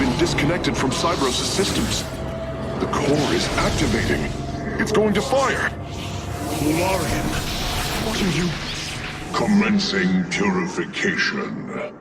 been disconnected from Cybros' systems. The core is activating. It's going to fire. Larian, what are you... Commencing purification.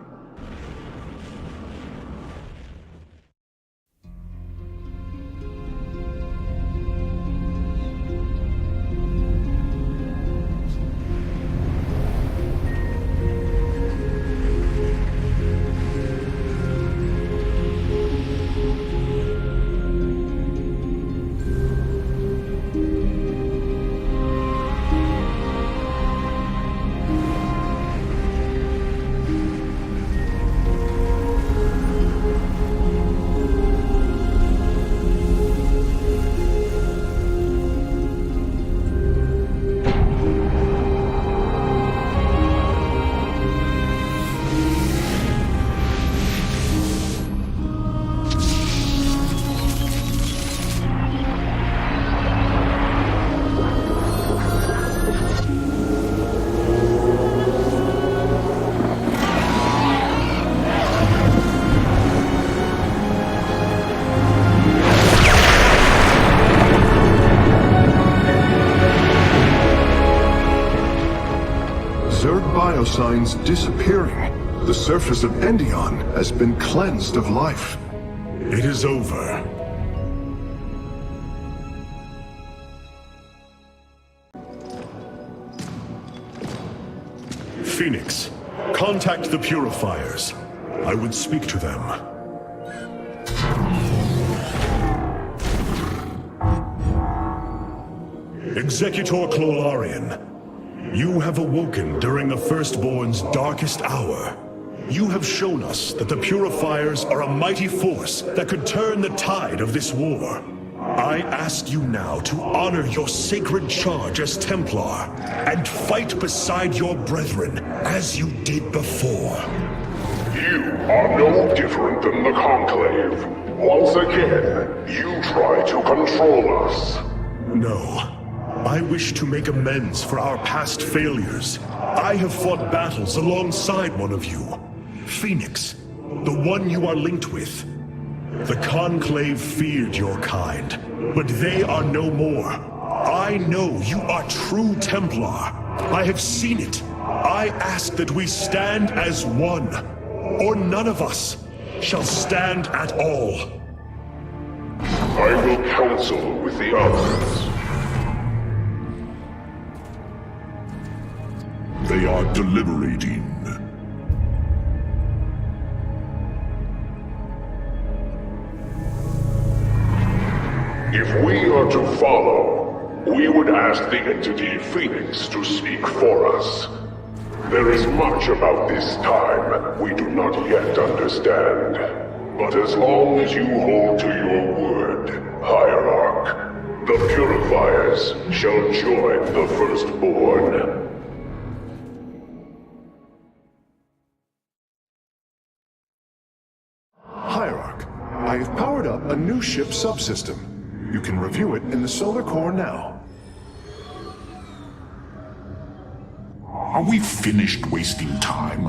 Signs disappearing. The surface of Endion has been cleansed of life. It is over. Phoenix, contact the Purifiers. I would speak to them. Executor Clolarian. You have awoken during the Firstborn's darkest hour. You have shown us that the Purifiers are a mighty force that could turn the tide of this war. I ask you now to honor your sacred charge as Templar and fight beside your brethren as you did before. You are no different than the Conclave. Once again, you try to control us. No. I wish to make amends for our past failures. I have fought battles alongside one of you. Phoenix, the one you are linked with. The Conclave feared your kind, but they are no more. I know you are true Templar. I have seen it. I ask that we stand as one, or none of us shall stand at all. I will counsel with the others. They are deliberating. If we are to follow, we would ask the entity Phoenix to speak for us. There is much about this time we do not yet understand. But as long as you hold to your word, Hierarch, the Purifiers shall join the Firstborn. Hierarch, I have powered up a new ship subsystem. You can review it in the solar core now. Are we finished wasting time?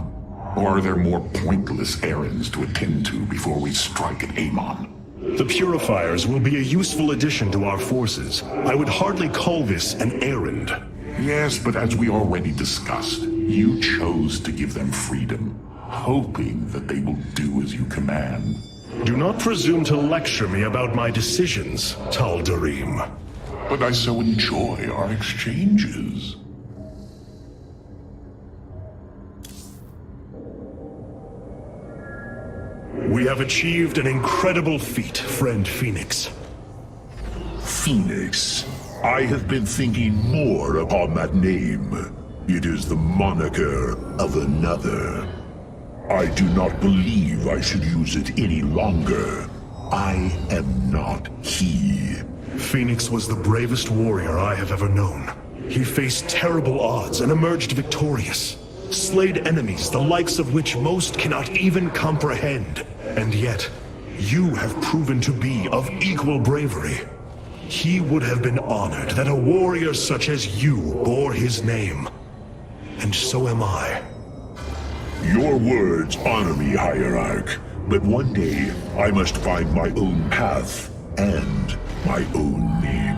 Or are there more pointless errands to attend to before we strike at Amon? The Purifiers will be a useful addition to our forces. I would hardly call this an errand. Yes, but as we already discussed, you chose to give them freedom, hoping that they will do as you command. Do not presume to lecture me about my decisions, Tal'Darim. But I so enjoy our exchanges. We have achieved an incredible feat, friend Phoenix. Phoenix. I have been thinking more upon that name. It is the moniker of another. I do not believe I should use it any longer. I am not he. Phoenix was the bravest warrior I have ever known. He faced terrible odds and emerged victorious. Slayed enemies the likes of which most cannot even comprehend. And yet, you have proven to be of equal bravery. He would have been honored that a warrior such as you bore his name. And so am I. Your words honor me, Hierarch, but one day I must find my own path and my own name.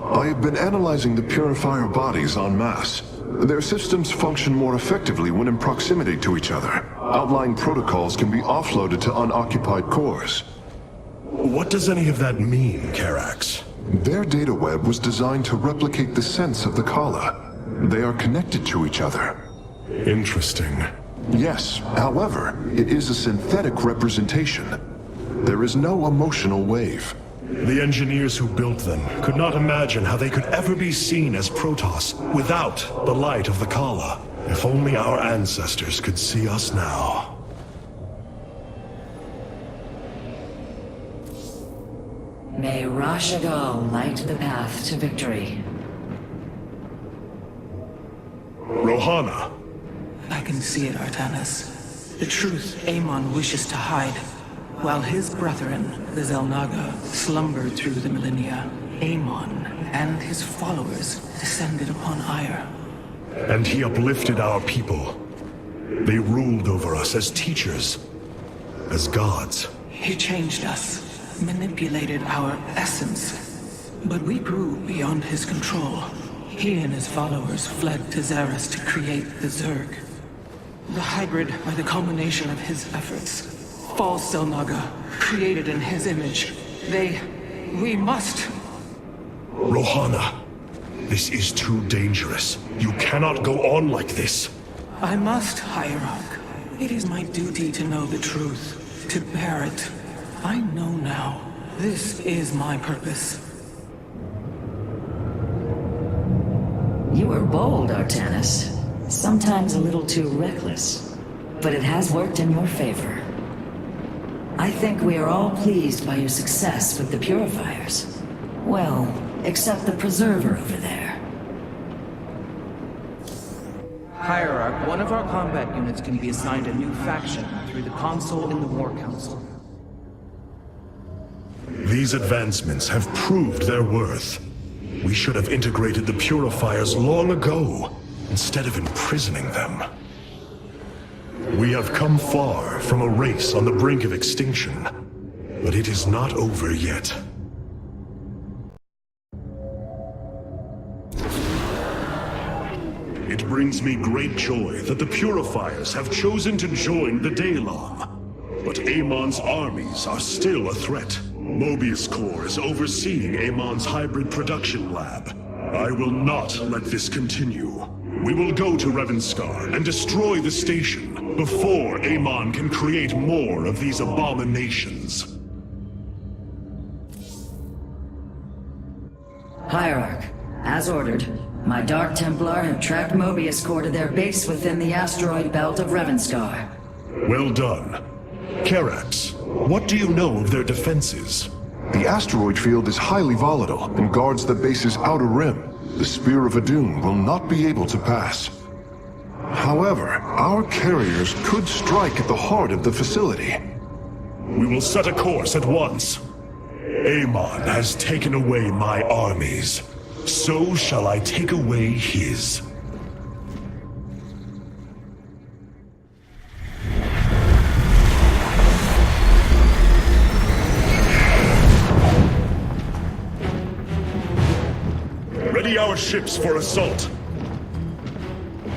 I have been analyzing the Purifier bodies en masse. Their systems function more effectively when in proximity to each other. Outlying protocols can be offloaded to unoccupied cores. What does any of that mean, Karax? Their data web was designed to replicate the sense of the Kala. They are connected to each other. Interesting. Yes, however, it is a synthetic representation. There is no emotional wave. The engineers who built them could not imagine how they could ever be seen as Protoss without the light of the Kala. If only our ancestors could see us now. May Rashagal light the path to victory. Rohana! I can see it, Artanis. The truth Amon wishes to hide. While his brethren, the Xel'Naga, slumbered through the millennia, Amon and his followers descended upon Ire. And he uplifted our people. They ruled over us as teachers, as gods. He changed us, manipulated our essence. But we grew beyond his control. He and his followers fled to Xeris to create the Zerg. The hybrid are the culmination of his efforts. False Xel'Naga, created in his image. We must... Rohana, this is too dangerous. You cannot go on like this. I must, Hierarch. It is my duty to know the truth, to bear it. I know now. This is my purpose. You were bold, Artanis. Sometimes a little too reckless. But it has worked in your favor. I think we are all pleased by your success with the Purifiers. Well, except the Preserver over there. Hierarch, one of our combat units can be assigned a new faction through the console in the War Council. These advancements have proved their worth. We should have integrated the Purifiers long ago, instead of imprisoning them. We have come far from a race on the brink of extinction, but it is not over yet. It brings me great joy that the Purifiers have chosen to join the Daylong. But Amon's armies are still a threat. Mobius Corps is overseeing Amon's hybrid production lab. I will not let this continue. We will go to Revanskar and destroy the station before Amon can create more of these abominations. Hierarch, as ordered, my Dark Templar have tracked Mobius Corps to their base within the asteroid belt of Revanskar. Well done. Karax, what do you know of their defenses? The asteroid field is highly volatile and guards the base's outer rim. The Spear of Adun will not be able to pass. However, our carriers could strike at the heart of the facility. We will set a course at once. Amon has taken away my armies. So shall I take away his. Ready our ships for assault.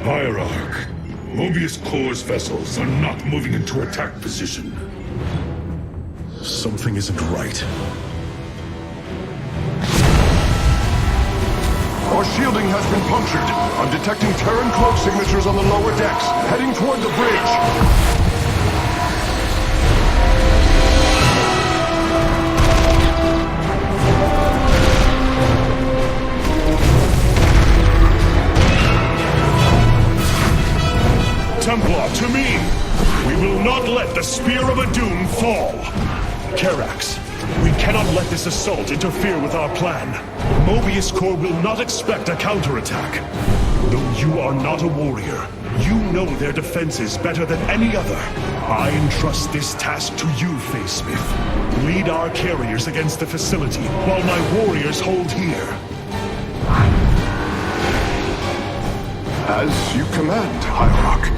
Hierarch, Mobius Corps' vessels are not moving into attack position. Something isn't right. Our shielding has been punctured. I'm detecting Terran cloak signatures on the lower decks, heading toward the bridge. Templar, to me! We will not let the Spear of Adun fall! Karax, we cannot let this assault interfere with our plan. Mobius Corps will not expect a counterattack. Though you are not a warrior, you know their defenses better than any other. I entrust this task to you, Facesmith. Lead our carriers against the facility, while my warriors hold here. As you command, Hierarch.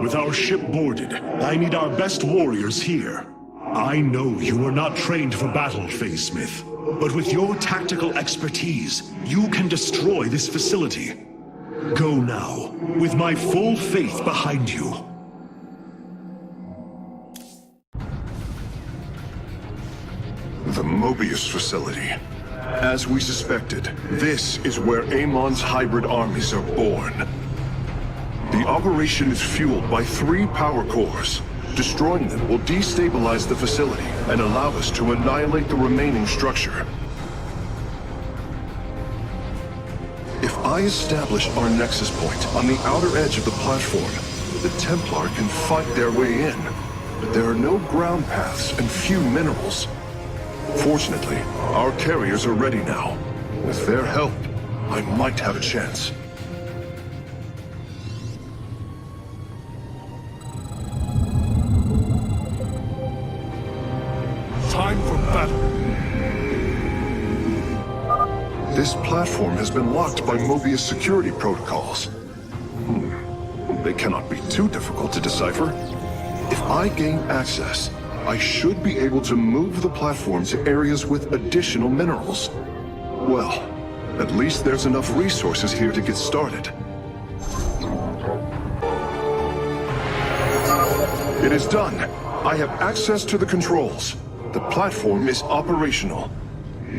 With our ship boarded, I need our best warriors here. I know you are not trained for battle, Phase Smith, but with your tactical expertise, you can destroy this facility. Go now, with my full faith behind you. The Mobius facility. As we suspected, this is where Amon's hybrid armies are born. The operation is fueled by 3 power cores. Destroying them will destabilize the facility and allow us to annihilate the remaining structure. If I establish our nexus point on the outer edge of the platform, the Templar can fight their way in. But there are no ground paths and few minerals. Fortunately, our carriers are ready now. With their help, I might have a chance. Time for battle. This platform has been locked by Mobius security protocols. They cannot be too difficult to decipher. If I gain access, I should be able to move the platform to areas with additional minerals. Well, at least there's enough resources here to get started. It is done. I have access to the controls. The platform is operational.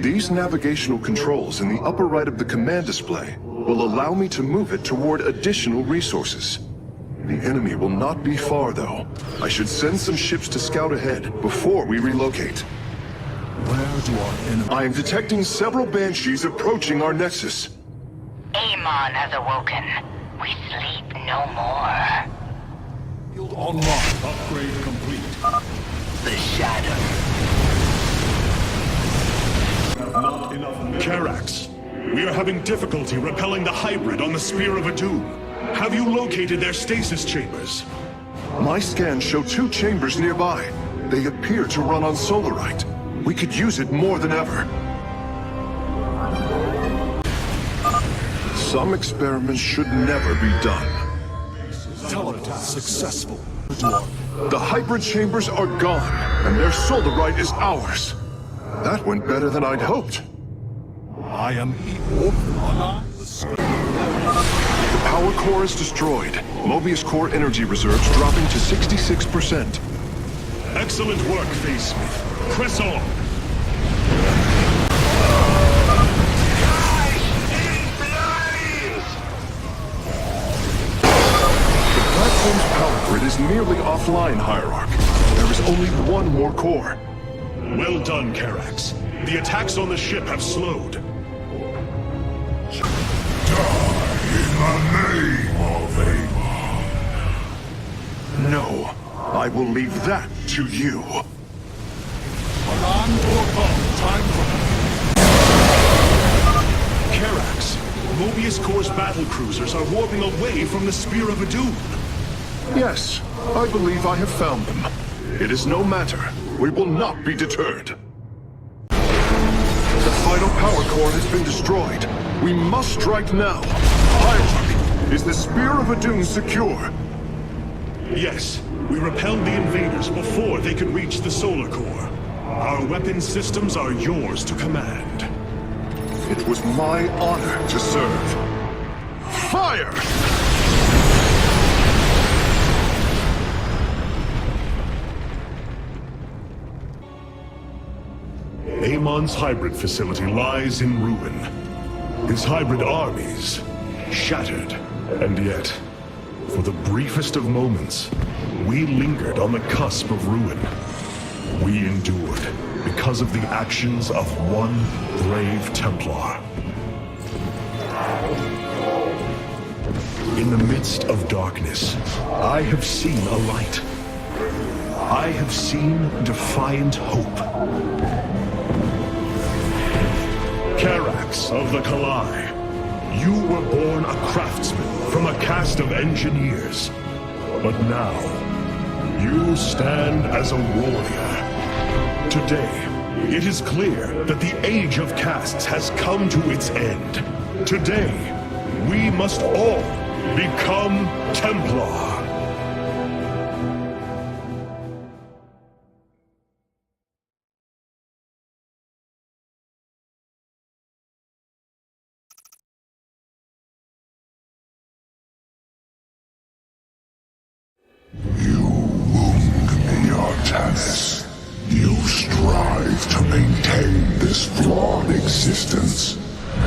These navigational controls in the upper right of the command display will allow me to move it toward additional resources. The enemy will not be far, though. I should send some ships to scout ahead before we relocate. Where do our enemies... I am detecting several Banshees approaching our nexus. Amon has awoken. We sleep no more. Field unlocked. Upgrade complete. The shadow. Not enough... Karax, we are having difficulty repelling the hybrid on the Spear of Adun. Have you located their stasis chambers? My scans show 2 chambers nearby. They appear to run on solarite. We could use it more than ever. Some experiments should never be done. Teleportation successful. The hybrid chambers are gone, and their solarite is ours. That went better than I'd hoped. I am The power core is destroyed. Mobius core energy reserves dropping to 66%. excellent work, Phase Smith. Press on. The platform's power grid is nearly offline, Hierarch. There is only 1 more core. Well done, Karax. The attacks on the ship have slowed. In the name of Amon. No, I will leave that to you. Karax, Mobius Core's battle cruisers are warping away from the Spear of Adun. Yes, I believe I have found them. It is no matter. We will not be deterred. The final power core has been destroyed. We must strike now. Hierarch, is the Spear of Adun secure? Yes, we repelled the invaders before they could reach the solar core. Our weapon systems are yours to command. It was my honor to serve. Fire! Amon's hybrid facility lies in ruin. His hybrid armies shattered. And yet, for the briefest of moments, we lingered on the cusp of ruin. We endured because of the actions of one brave Templar. In the midst of darkness, I have seen a light. I have seen defiant hope. Karax of the Kalai, You were born a craftsman from a caste of engineers. But now, you stand as a warrior. Today, it is clear that the age of castes has come to its end. Today, we must all become Templar. You strive to maintain this flawed existence,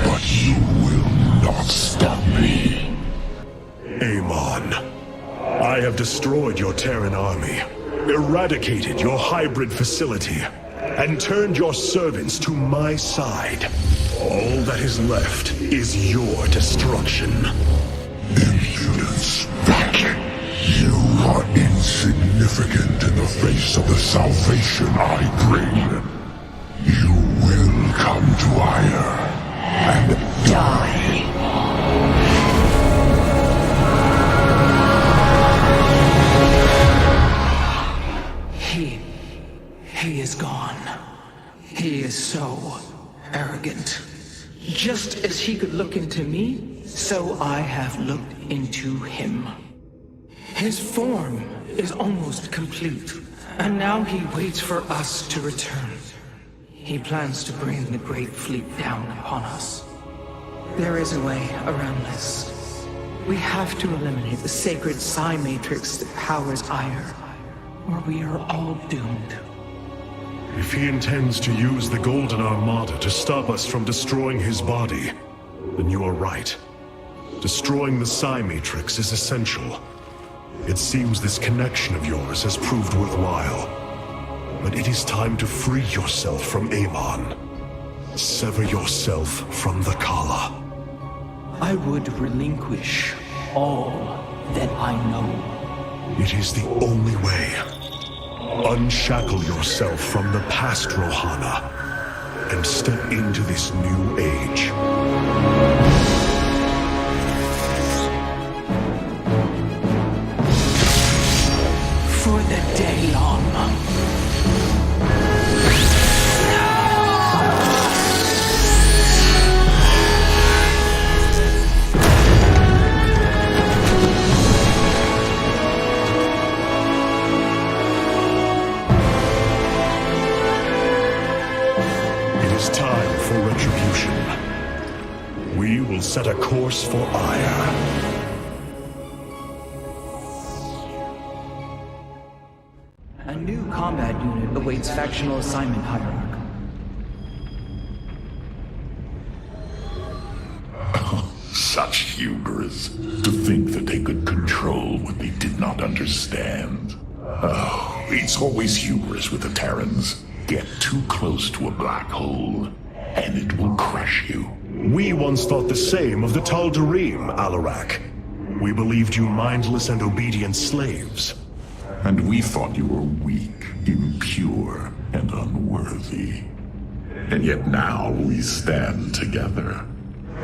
but you will not stop me. Amon, I have destroyed your Terran army, eradicated your hybrid facility, and turned your servants to my side. All that is left is your destruction. Impudence, Vac. You are insignificant in the face of the salvation I bring. You will come to Ire and die. He is gone. He is so arrogant. Just as he could look into me, so I have looked into him. His form is almost complete, and now he waits for us to return. He plans to bring the Great Fleet down upon us. There is a way around this. We have to eliminate the sacred psi matrix that powers Ire, or we are all doomed. If he intends to use the Golden Armada to stop us from destroying his body, then you are right. Destroying the psi matrix is essential. It seems this connection of yours has proved worthwhile. But it is time to free yourself from Amon. Sever yourself from the Kala. I would relinquish all that I know. It is the only way. Unshackle yourself from the past, Rohana, and step into this new age. For the Daylon. It is time for retribution. We will set a course for Ire. A new combat unit awaits factional assignment, Hierarch. Such hubris. To think that they could control what they did not understand. Oh, it's always hubris with the Terrans. Get too close to a black hole, and it will crush you. We once thought the same of the Tal'Darim, Alarak. We believed you mindless and obedient slaves. And we thought you were weak, impure, and unworthy. And yet now we stand together.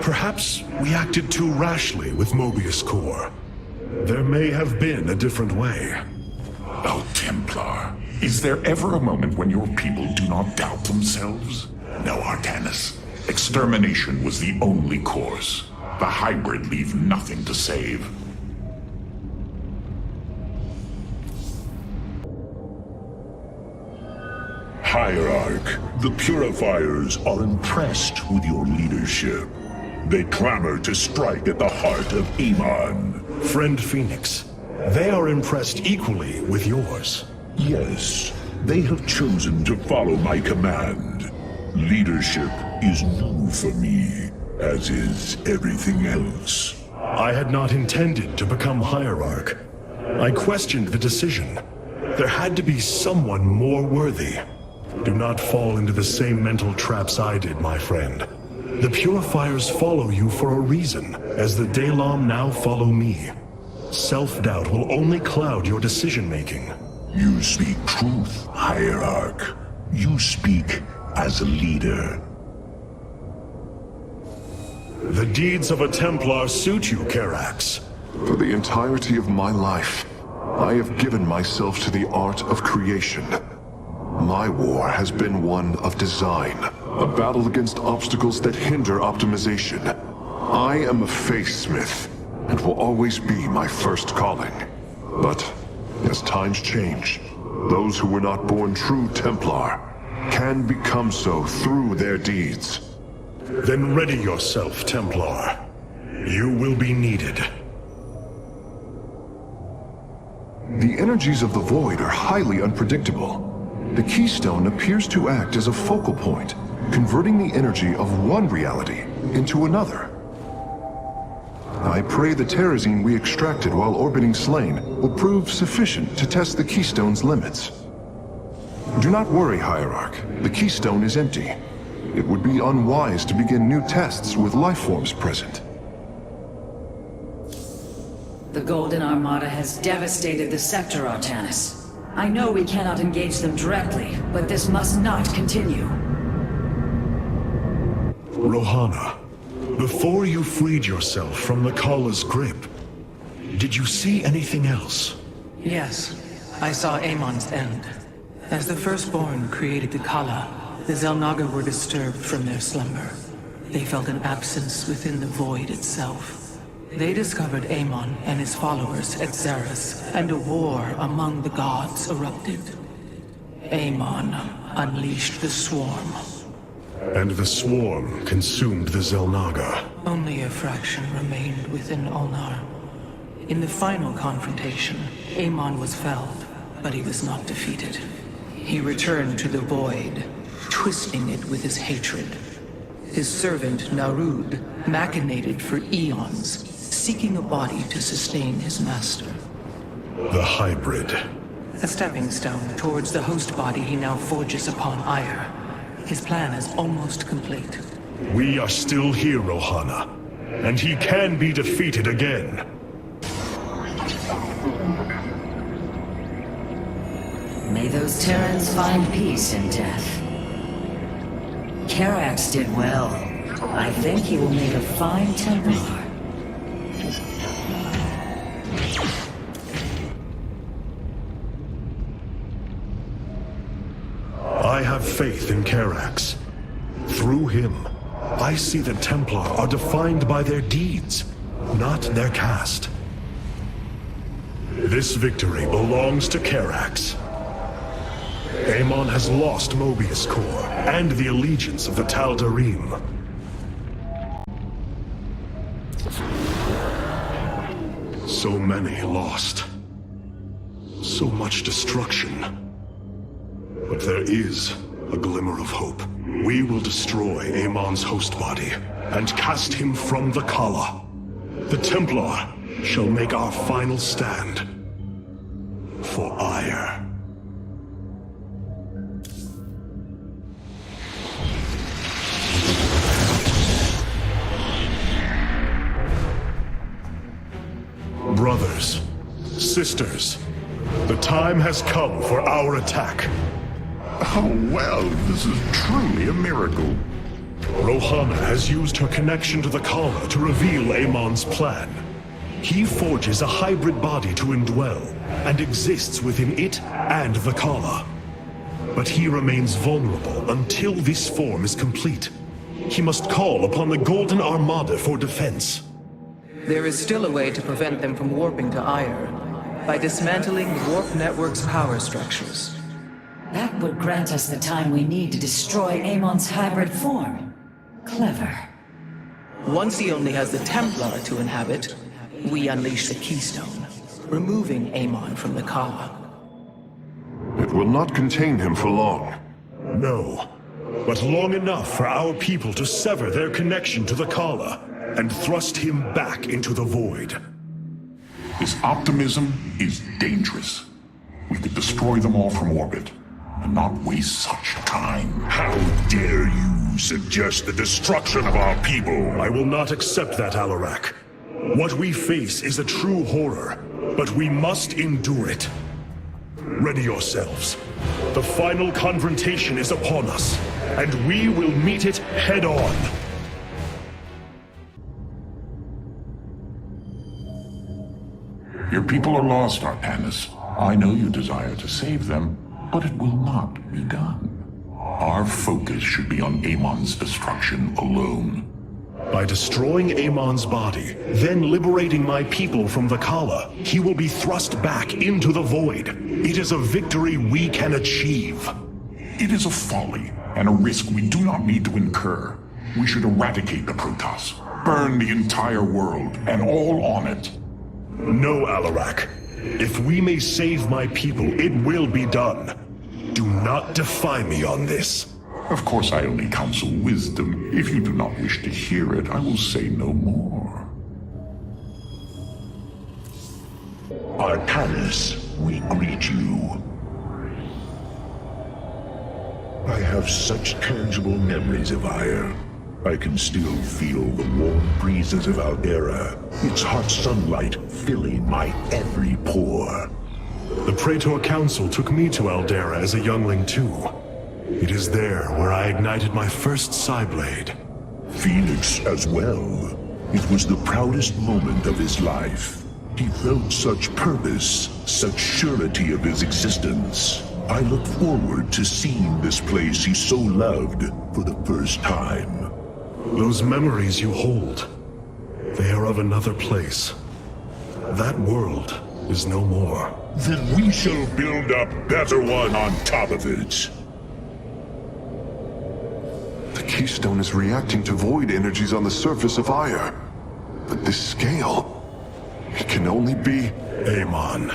Perhaps we acted too rashly with Mobius Core. There may have been a different way. Oh, Templar, is there ever a moment when your people do not doubt themselves? No, Artanis. Extermination was the only course. The hybrid leave nothing to save. Hierarch, the Purifiers are impressed with your leadership. They clamor to strike at the heart of Amon. Friend Phoenix, they are impressed equally with yours. Yes, they have chosen to follow my command. Leadership is new for me, as is everything else. I had not intended to become Hierarch. I questioned the decision. There had to be someone more worthy. Do not fall into the same mental traps I did, my friend. The Purifiers follow you for a reason, as the Daylon now follow me. Self-doubt will only cloud your decision-making. You speak truth, Hierarch. You speak as a leader. The deeds of a Templar suit you, Karax. For the entirety of my life, I have given myself to the art of creation. My war has been one of design, a battle against obstacles that hinder optimization. I am a faithsmith, and will always be my first calling. But, as times change, those who were not born true Templar can become so through their deeds. Then ready yourself, Templar. You will be needed. The energies of the Void are highly unpredictable. The Keystone appears to act as a focal point, converting the energy of one reality into another. I pray the terrazine we extracted while orbiting Slain will prove sufficient to test the Keystone's limits. Do not worry, Hierarch. The Keystone is empty. It would be unwise to begin new tests with life forms present. The Golden Armada has devastated the sector, Artanis. I know we cannot engage them directly, but this must not continue. Rohana, before you freed yourself from the Kala's grip, did you see anything else? Yes, I saw Amon's end. As the Firstborn created the Kala, the Xel'Naga were disturbed from their slumber. They felt an absence within the void itself. They discovered Amon and his followers at Xeris, and a war among the gods erupted. Amon unleashed the Swarm. And the Swarm consumed the Xel'Naga. Only a fraction remained within Ulnar. In the final confrontation, Amon was felled, but he was not defeated. He returned to the void, twisting it with his hatred. His servant, Narud, machinated for eons, seeking a body to sustain his master. The hybrid. A stepping stone towards the host body he now forges upon Ire. His plan is almost complete. We are still here, Rohana, and he can be defeated again. May those Terrans find peace in death. Karax did well. I think he will make a fine Templar. I have faith in Karax. Through him, I see the Templar are defined by their deeds, not their caste. This victory belongs to Karax. Amon has lost Mobius Core and the allegiance of the Tal'Darim. So many lost. So much destruction. But there is a glimmer of hope. We will destroy Amon's host body and cast him from the Kala. The Templar shall make our final stand for Ire. Brothers, sisters, the time has come for our attack. Oh, well, this is truly a miracle. Rohana has used her connection to the Kala to reveal Amon's plan. He forges a hybrid body to indwell, and exists within it and the Kala. But he remains vulnerable until this form is complete. He must call upon the Golden Armada for defense. There is still a way to prevent them from warping to Ire, by dismantling the warp network's power structures. That would grant us the time we need to destroy Amon's hybrid form. Clever. Once he only has the Templar to inhabit, we unleash the Keystone, removing Amon from the Kala. It will not contain him for long. No, but long enough for our people to sever their connection to the Kala and thrust him back into the void. His optimism is dangerous. We could destroy them all from orbit, and not waste such time. How dare you suggest the destruction of our people? I will not accept that, Alarak. What we face is a true horror, but we must endure it. Ready yourselves. The final confrontation is upon us, and we will meet it head-on. Your people are lost, Artanis. I know you desire to save them, but it will not be done. Our focus should be on Amon's destruction alone. By destroying Amon's body, then liberating my people from the Kala, he will be thrust back into the void. It is a victory we can achieve. It is a folly and a risk we do not need to incur. We should eradicate the Protoss, burn the entire world and all on it. No, Alarak. If we may save my people, it will be done. Do not defy me on this. Of course, I only counsel wisdom. If you do not wish to hear it, I will say no more. Artanis, we greet you. I have such tangible memories of Ire. I can still feel the warm breezes of Aldera, its hot sunlight filling my every pore. The Praetor Council took me to Aldera as a youngling too. It is there where I ignited my first Psyblade. Phoenix as well. It was the proudest moment of his life. He felt such purpose, such surety of his existence. I look forward to seeing this place he so loved for the first time. Those memories you hold, they are of another place. That world is no more. Then we shall build a better one on top of it. The Keystone is reacting to void energies on the surface of Ire. But this scale, it can only be... Amon.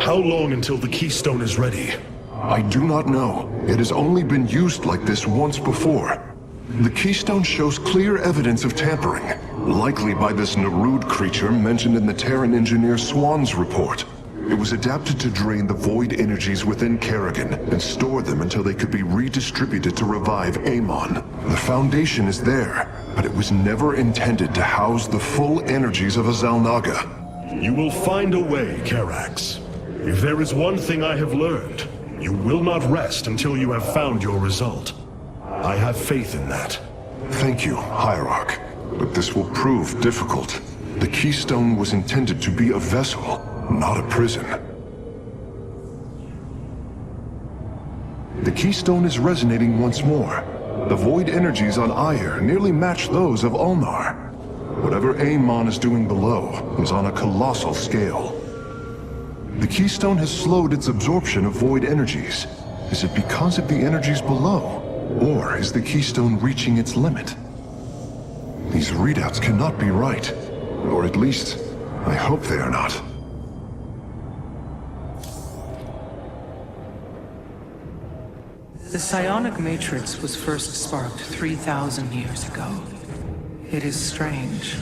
How long until the Keystone is ready? I do not know. It has only been used like this once before. The Keystone shows clear evidence of tampering, likely by this Narud creature mentioned in the Terran engineer Swan's report. It was adapted to drain the void energies within Kerrigan and store them until they could be redistributed to revive Amon. The foundation is there, but it was never intended to house the full energies of a Xel'Naga. You will find a way, Karax. If there is one thing I have learned, you will not rest until you have found your result. I have faith in that. Thank you, Hierarch. But this will prove difficult. The Keystone was intended to be a vessel, not a prison. The Keystone is resonating once more. The void energies on Ire nearly match those of Ulnar. Whatever Amon is doing below is on a colossal scale. The Keystone has slowed its absorption of void energies. Is it because of the energies below? Or is the Keystone reaching its limit? These readouts cannot be right. Or at least, I hope they are not. The psionic matrix was first sparked 3,000 years ago. It is strange.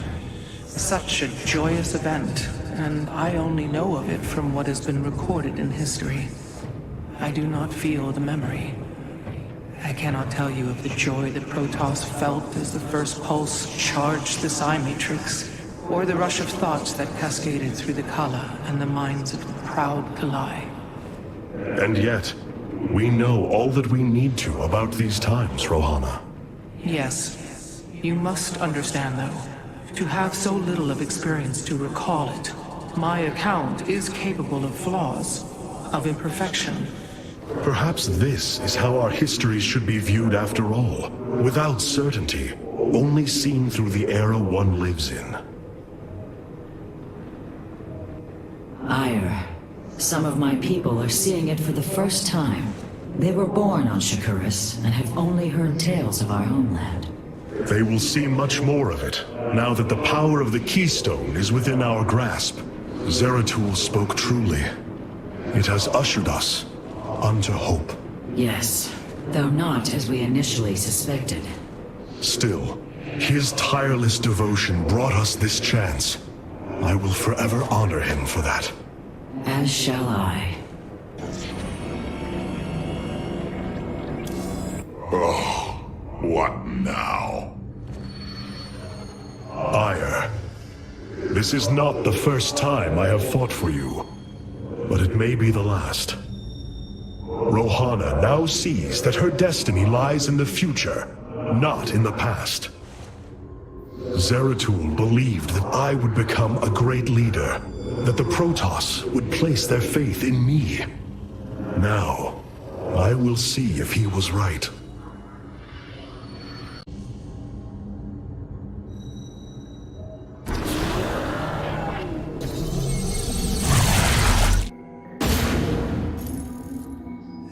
Such a joyous event, and I only know of it from what has been recorded in history. I do not feel the memory. I cannot tell you of the joy that Protoss felt as the first pulse charged the psi matrix, or the rush of thoughts that cascaded through the Kala and the minds of the proud Kalai. And yet, we know all that we need to about these times, Rohana. Yes. You must understand, though, to have so little of experience to recall it, my account is capable of flaws, of imperfection. Perhaps this is how our histories should be viewed after all, without certainty, only seen through the era one lives in. Ire. Some of my people are seeing it for the first time. They were born on Shakuras and have only heard tales of our homeland. They will see much more of it, now that the power of the Keystone is within our grasp. Zeratul spoke truly. It has ushered us unto hope. Yes, though not as we initially suspected. Still, his tireless devotion brought us this chance. I will forever honor him for that. As shall I. Oh, what now? Ire, this is not the first time I have fought for you, but it may be the last. Rohana now sees that her destiny lies in the future, not in the past. Zeratul believed that I would become a great leader, that the Protoss would place their faith in me. Now, I will see if he was right.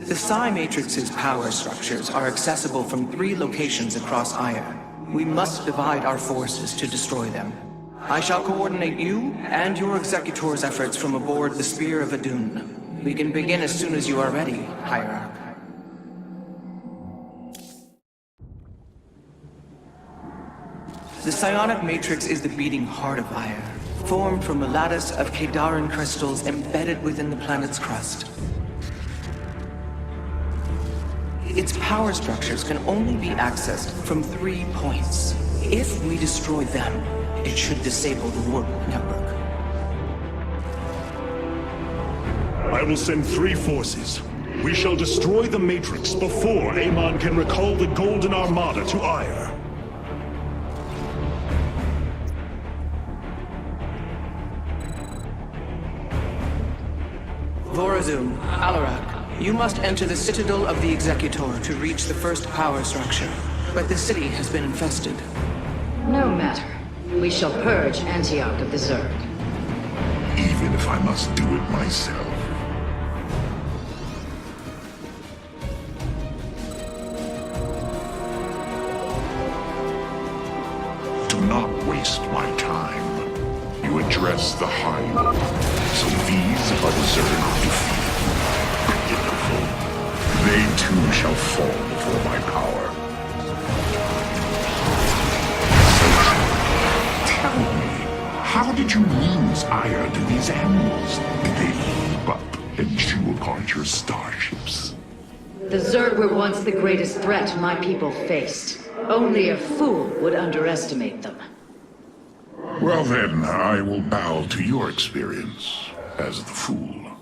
The Psi Matrix's power structures are accessible from 3 locations across Aya. We must divide our forces to destroy them. I shall coordinate you and your Executor's efforts from aboard the Spear of Adun. We can begin as soon as you are ready, Hierarch. The Psionic Matrix is the beating heart of Aya, formed from a lattice of Kadaran crystals embedded within the planet's crust. Its power structures can only be accessed from 3 points. If we destroy them, it should disable the warp network. I will send 3 forces. We shall destroy the Matrix before Amon can recall the Golden Armada to Ire. Vorazun, Alarak, you must enter the Citadel of the Executor to reach the first power structure. But the city has been infested. No matter. We shall purge Antioch of the Zerg. Even if I must do it myself. Do not waste my time. You address the High Lord. So these are the Zerg defeated. Pitiful. They too shall fall before my power. Tell me, how did you lose ire to these animals? Did they leap up and chew apart your starships? The Zerg were once the greatest threat my people faced. Only a fool would underestimate them. Well then, I will bow to your experience as the fool.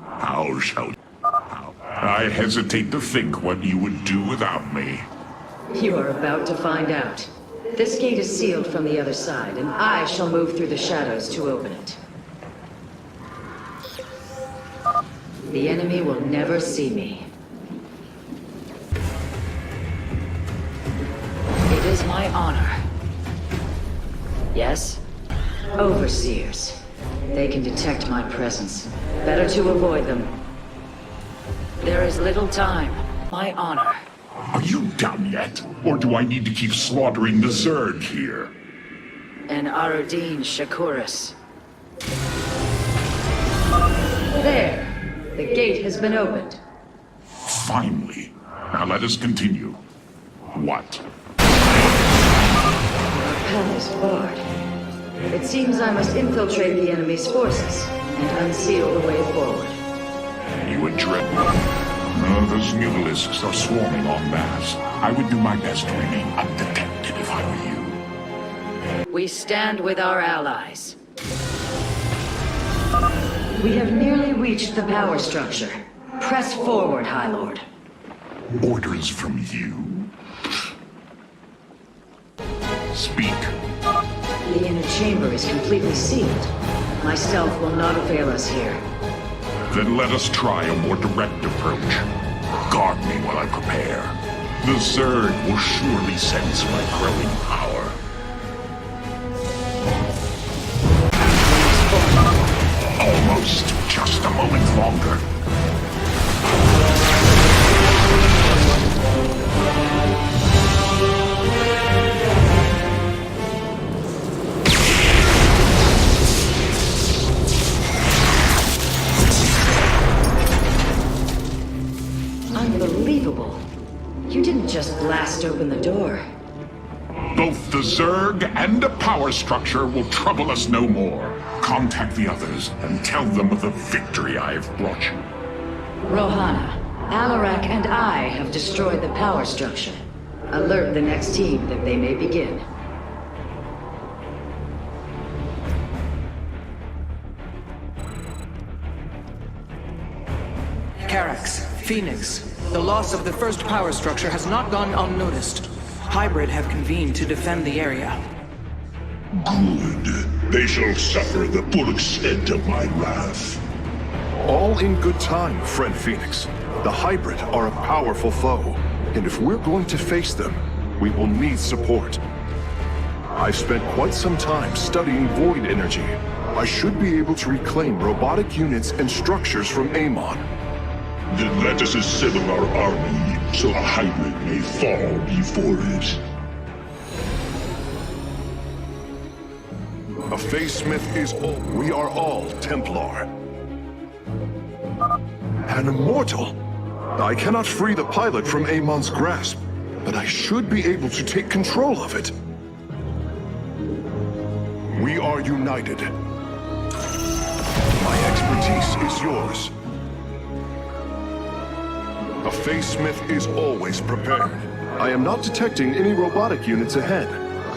How shall I hesitate to think what you would do without me? You are about to find out. This gate is sealed from the other side, and I shall move through the shadows to open it. The enemy will never see me. It is my honor. Yes? Overseers. They can detect my presence. Better to avoid them. There is little time. My honor. Are you done yet? Or do I need to keep slaughtering the Zerg here? And Arudin Shakuris. There. The gate has been opened. Finally. Now let us continue. What? Rappel is barred. It seems I must infiltrate the enemy's forces and unseal the way forward. You address no, those mutalisks are swarming en masse. I would do my best to remain undetected if I were you. We stand with our allies. We have nearly reached the power structure. Press forward, High Lord. Orders from you? Speak. The inner chamber is completely sealed. My stealth will not avail us here. Then let us try a more direct approach. Guard me while I prepare. The Zerg will surely sense my growing power. Almost. Just a moment longer. Unbelievable. You didn't just blast open the door. Both the Zerg and the power structure will trouble us no more. Contact the others and tell them of the victory I have brought you. Rohana, Alarak and I have destroyed the power structure. Alert the next team that they may begin. Carax, Phoenix, the loss of the first power structure has not gone unnoticed. Hybrid have convened to defend the area. Good. They shall suffer the full extent of my wrath. All in good time, friend Phoenix. The Hybrid are a powerful foe, and if we're going to face them, we will need support. I've spent quite some time studying void energy. I should be able to reclaim robotic units and structures from Amon. Then let us assemble our army, so the Hybrid may fall before it. A phase smith is all. We are all Templar. An immortal? I cannot free the pilot from Amon's grasp, but I should be able to take control of it. We are united. My expertise is yours. A phase smith is always prepared. I am not detecting any robotic units ahead.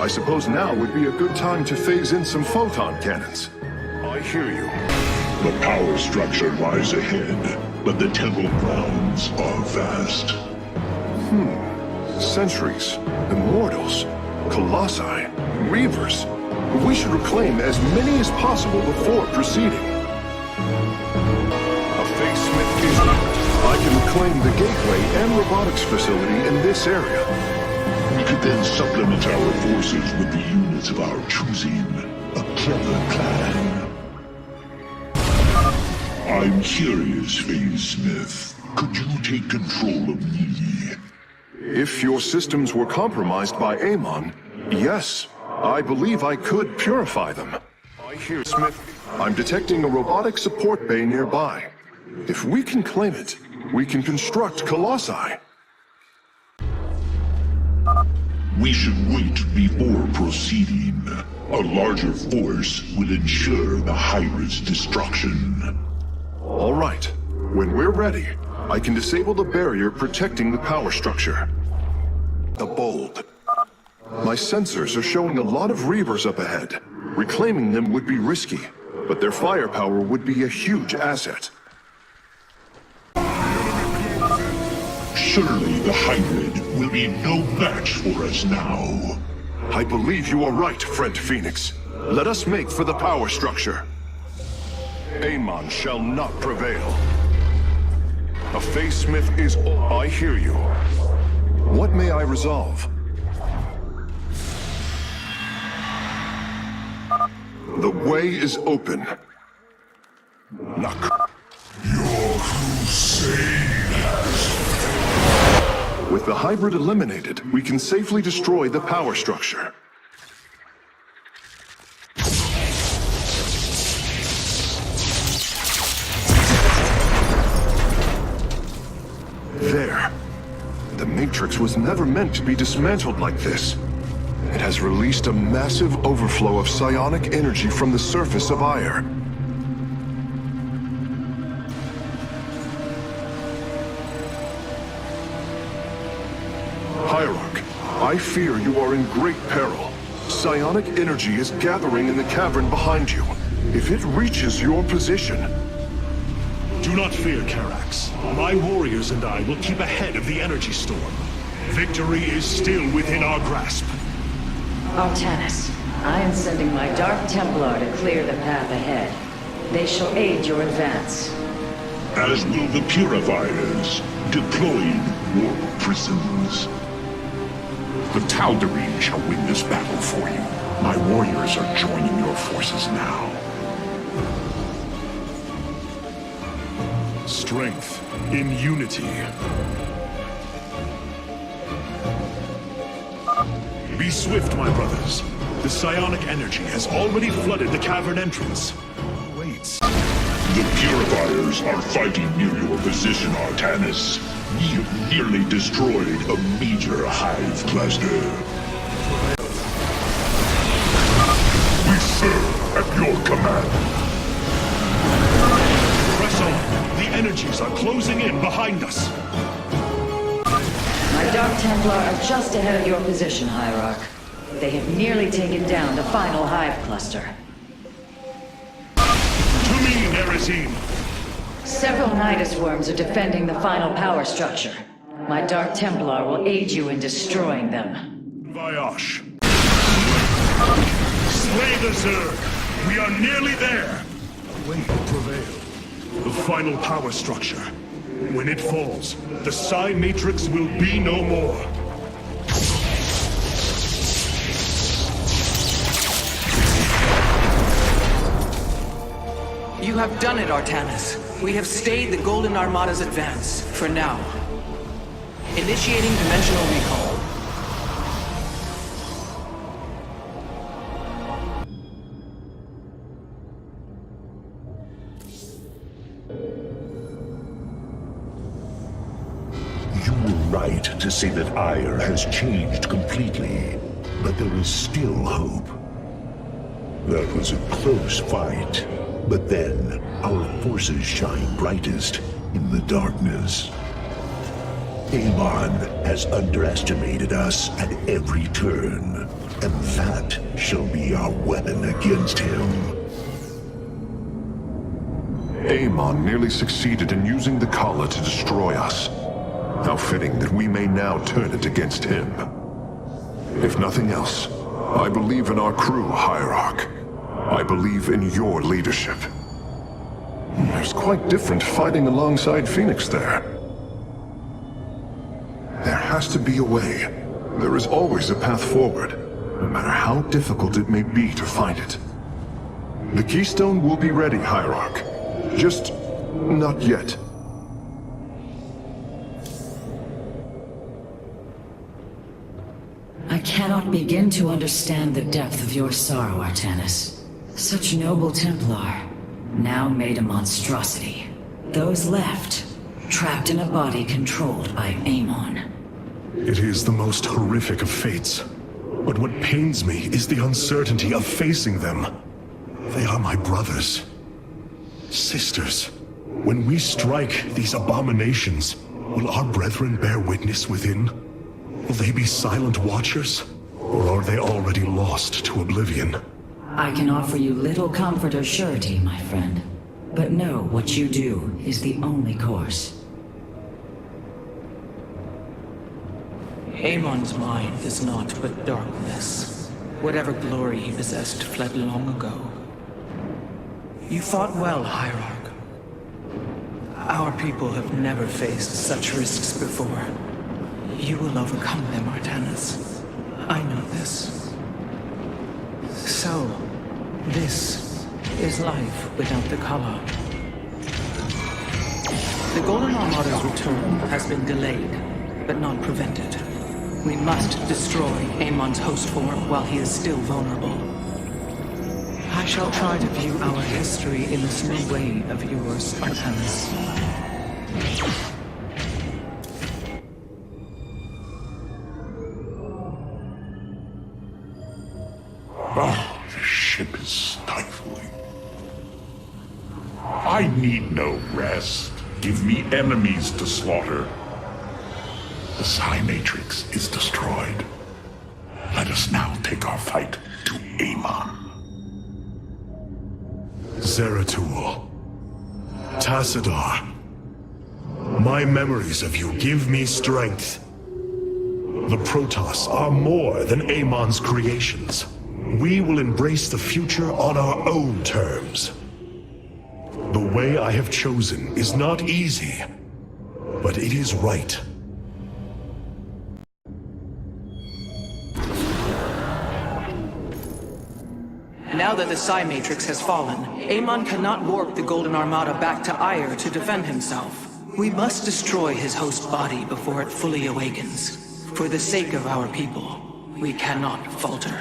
I suppose now would be a good time to phase in some photon cannons. I hear you. The power structure lies ahead, but the temple grounds are vast. Sentries, immortals, colossi, reavers. We should reclaim as many as possible before proceeding. A phase smith is... I can reclaim the gateway and robotics facility in this area. We could then supplement our forces with the units of our choosing. A clever plan. I'm curious, Phase Smith. Could you take control of me? If your systems were compromised by Amon, yes, I believe I could purify them. I hear Smith. I'm detecting a robotic support bay nearby. If we can claim it, we can construct colossi. We should wait before proceeding. A larger force will ensure the Hybrid's destruction. All right. When we're ready, I can disable the barrier protecting the power structure. The Bold. My sensors are showing a lot of Reavers up ahead. Reclaiming them would be risky, but their firepower would be a huge asset. Surely the Hybrid will be no match for us now. I believe you are right, friend Phoenix. Let us make for the power structure. Amon shall not prevail. A phase smith is all. I hear you. What may I resolve? The way is open. Knock. Your crusade has... With the Hybrid eliminated, we can safely destroy the power structure. There. The Matrix was never meant to be dismantled like this. It has released a massive overflow of psionic energy from the surface of Ire. Hierarch, I fear you are in great peril. Psionic energy is gathering in the cavern behind you. If it reaches your position... Do not fear, Carax. My warriors and I will keep ahead of the energy storm. Victory is still within our grasp. Artanis, I am sending my Dark Templar to clear the path ahead. They shall aid your advance. As will the Purifiers, deploying warp prisons. The Tal'Darim shall win this battle for you. My warriors are joining your forces now. Strength in unity. Be swift, my brothers. The psionic energy has already flooded the cavern entrance. Wait. The Purifiers are fighting near your position, Artanis. We have nearly destroyed a major hive cluster. We serve at your command. Press on. The energies are closing in behind us. My Dark Templar are just ahead of your position, Hierarch. They have nearly taken down the final hive cluster. To me, Nerazine. Several Nidus worms are defending the final power structure. My Dark Templar will aid you in destroying them. Vayash. Slay the Zerg. We are nearly there! When will prevail? The final power structure. When it falls, the Psi Matrix will be no more. You have done it, Artanis. We have stayed the Golden Armada's advance, for now. Initiating dimensional recall. You were right to say that Ire has changed completely, but there is still hope. That was a close fight, but then our forces shine brightest in the darkness. Amon has underestimated us at every turn, and that shall be our weapon against him. Amon nearly succeeded in using the Kala to destroy us. How fitting that we may now turn it against him. If nothing else, I believe in our crew, Hierarch. I believe in your leadership. It's quite different fighting alongside Phoenix there. There has to be a way. There is always a path forward, no matter how difficult it may be to find it. The Keystone will be ready, Hierarch. Just not yet. I cannot begin to understand the depth of your sorrow, Artanis. Such noble Templar, now made a monstrosity. Those left, trapped in a body controlled by Amon. It is the most horrific of fates. But what pains me is the uncertainty of facing them. They are my brothers. Sisters. When we strike these abominations, will our brethren bear witness within? Will they be silent watchers? Or are they already lost to oblivion? I can offer you little comfort or surety, my friend. But know what you do is the only course. Amon's mind is naught but darkness. Whatever glory he possessed fled long ago. You fought well, Hierarch. Our people have never faced such risks before. You will overcome them, Artanis. I know this. So, this is life without the Kala. The Golden Armada's return has been delayed, but not prevented. We must destroy Amon's host form while he is still vulnerable. I shall try to view our history in this new way of yours, Artanis. Oh, the ship is stifling. I need no rest. Give me enemies to slaughter. The Psi Matrix is destroyed. Let us now take our fight to Amon. Zeratul. Tassadar. My memories of you give me strength. The Protoss are more than Amon's creations. We will embrace the future on our own terms. The way I have chosen is not easy, but it is right. Now that the Psi Matrix has fallen, Amon cannot warp the Golden Armada back to Ire to defend himself. We must destroy his host body before it fully awakens. For the sake of our people, we cannot falter.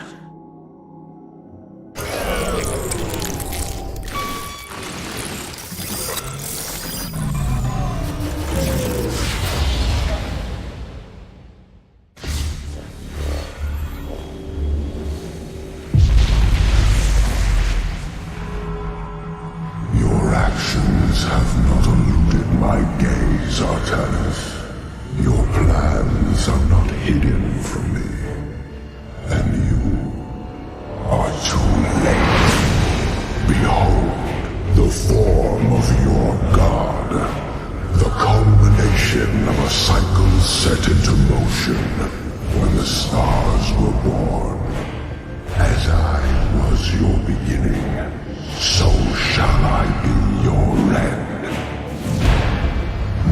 Have not eluded my gaze, Artanis. Your plans are not hidden from me. And you are too late. Behold, the form of your god. The culmination of a cycle set into motion when the stars were born. As I was was your beginning, so shall I be your end.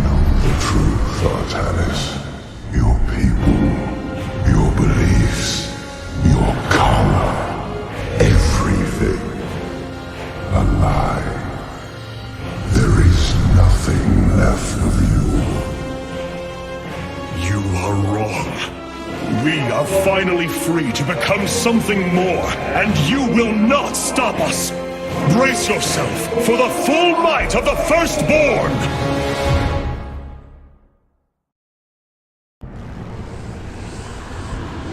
Know the truth, Artanis. Your people, your beliefs, your color, everything. A lie. There is nothing left of you. You are wrong. We are finally free to become something more, and you will not stop us! Brace yourself for the full might of the Firstborn!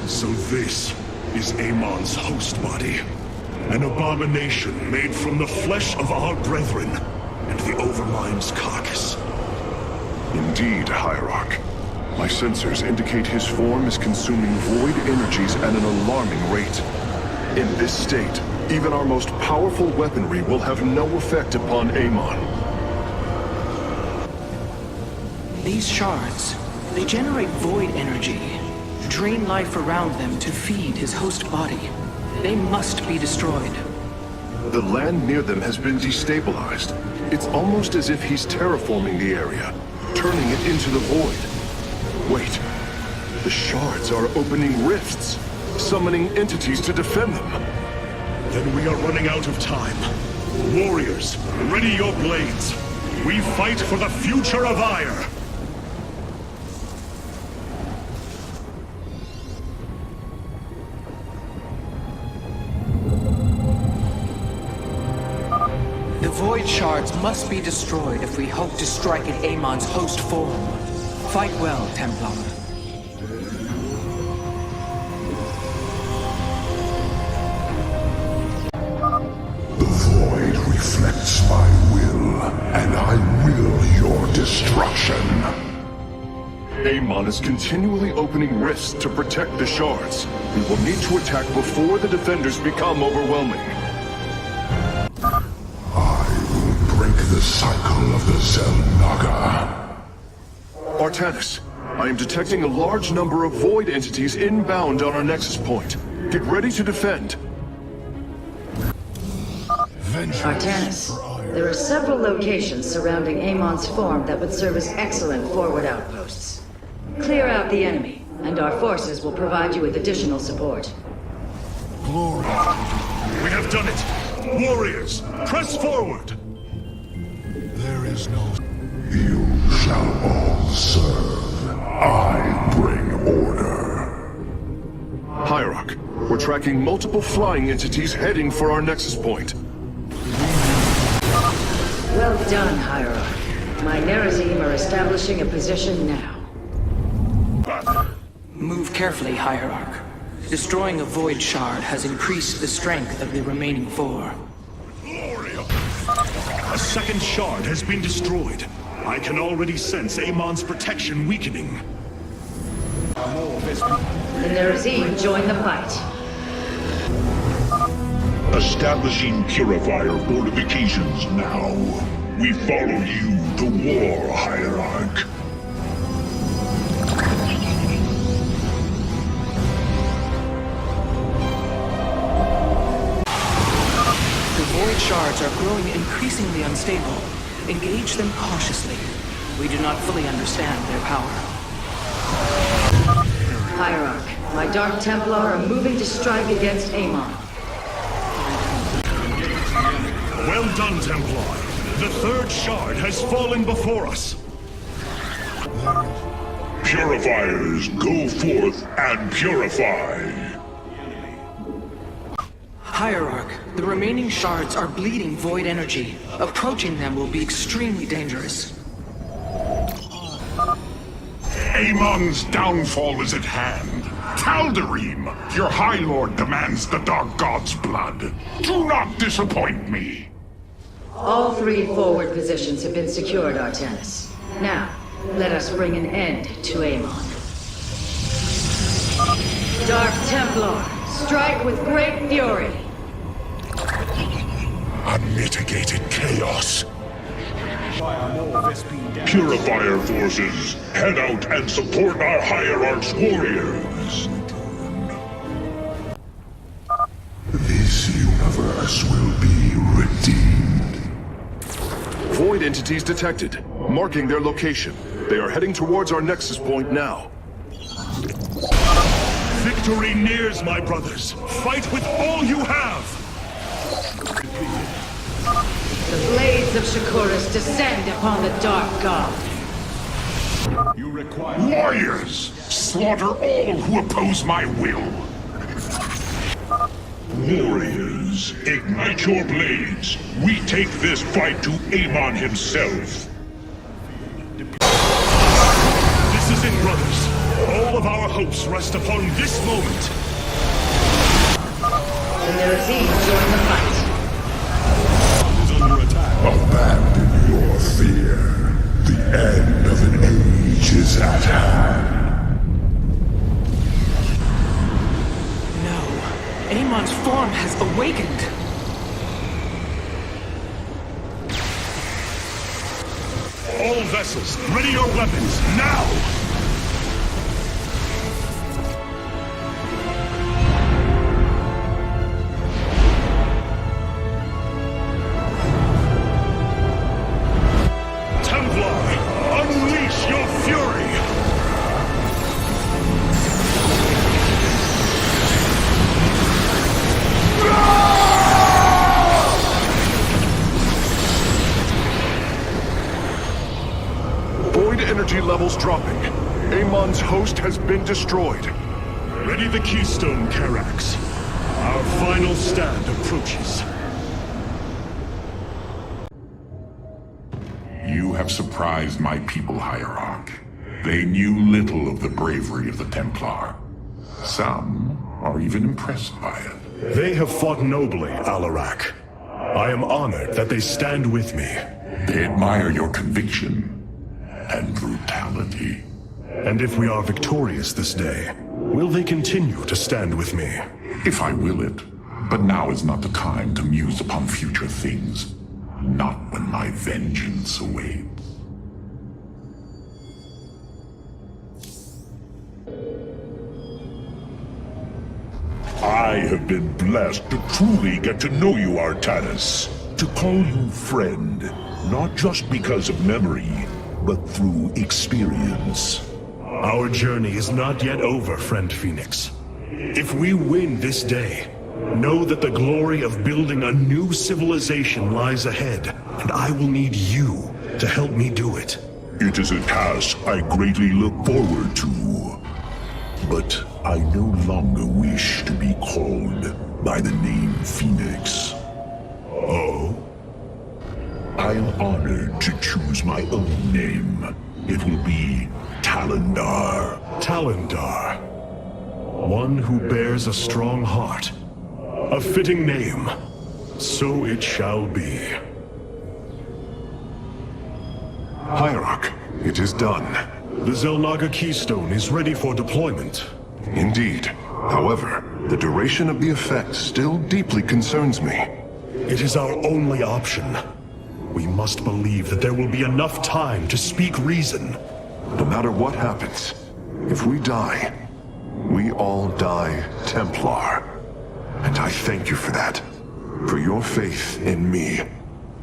So this is Amon's host body. An abomination made from the flesh of our brethren and the Overmind's carcass. Indeed, Hierarch. My sensors indicate his form is consuming void energies at an alarming rate. In this state, even our most powerful weaponry will have no effect upon Amon. These shards, they generate void energy, drain life around them to feed his host body. They must be destroyed. The land near them has been destabilized. It's almost as if he's terraforming the area, turning it into the void. Wait, the shards are opening rifts, summoning entities to defend them. Then we are running out of time. Warriors, ready your blades. We fight for the future of Ire. The void shards must be destroyed if we hope to strike at Amon's host form. Fight well, Templar. The void reflects my will, and I will your destruction. Amon is continually opening rifts to protect the shards. We will need to attack before the defenders become overwhelming. I will break the cycle of the Xel'Naga. Artanis, I am detecting a large number of void entities inbound on our nexus point. Get ready to defend. Artanis, there are several locations surrounding Amon's form that would serve as excellent forward outposts. Clear out the enemy, and our forces will provide you with additional support. Glory. We have done it! Warriors, press forward! There is no... You shall all serve. I bring order. Hierarch, we're tracking multiple flying entities heading for our nexus point. Well done, Hierarch. My Nerazim are establishing a position now. Move carefully, Hierarch. Destroying a void shard has increased the strength of the remaining four. A second shard has been destroyed. I can already sense Amon's protection weakening. The Nerazim join the fight. Establishing purifier fortifications now. We follow you, the war hierarch. The void shards are growing increasingly unstable. Engage them cautiously. We do not fully understand their power. Hierarch, my Dark Templar are moving to strike against Amon. Well done, Templar. The third shard has fallen before us. Purifiers, go forth and purify. Hierarch, the remaining shards are bleeding void energy. Approaching them will be extremely dangerous. Amon's downfall is at hand. Tal'Darim, your High Lord demands the Dark God's blood. Do not disappoint me. All three forward positions have been secured, Artanis. Now, let us bring an end to Amon. Dark Templar, strike with great fury! Unmitigated chaos. Purifier forces, head out and support our Hierarch's warriors. This This universe will be redeemed. Void entities detected, marking their location. They are heading towards our nexus point now. Victory nears, my brothers. Fight with all you have! The blades of Shakuras descend upon the Dark God. You require warriors! Slaughter all who oppose my will! Warriors, ignite your blades! We take this fight to Amon himself! This is it, brothers. All of our hopes rest upon this moment. The Nerazim join the fight. Abandon your fear. The end of an age is at hand. No. Amon's form has awakened. All vessels, ready your weapons, now! Energy levels dropping. Amon's host has been destroyed. Ready the keystone, Karax. Our final stand approaches. You have surprised my people, Hierarch. They knew little of the bravery of the Templar. Some are even impressed by it. They have fought nobly, Alarak. I am honored that they stand with me. They admire your conviction and brutality. And if we are victorious this day, will they continue to stand with me? If I will it. But now is not the time to muse upon future things. Not when my vengeance awaits. I have been blessed to truly get to know you, Artanis. To call you friend, not just because of memory, but through experience. Our journey is not yet over, friend Phoenix. If we win this day, know that the glory of building a new civilization lies ahead, and I will need you to help me do it. It is a task I greatly look forward to. But I no longer wish to be called by the name Phoenix. Oh? I am honored to choose my own name. It will be Talendar. Talendar. One who bears a strong heart. A fitting name. So it shall be. Hierarch, it is done. The Xel'Naga Keystone is ready for deployment. Indeed. However, the duration of the effect still deeply concerns me. It is our only option. We must believe that there will be enough time to speak reason. No matter what happens, if we die, we all die Templar. And I thank you for that. For your faith in me.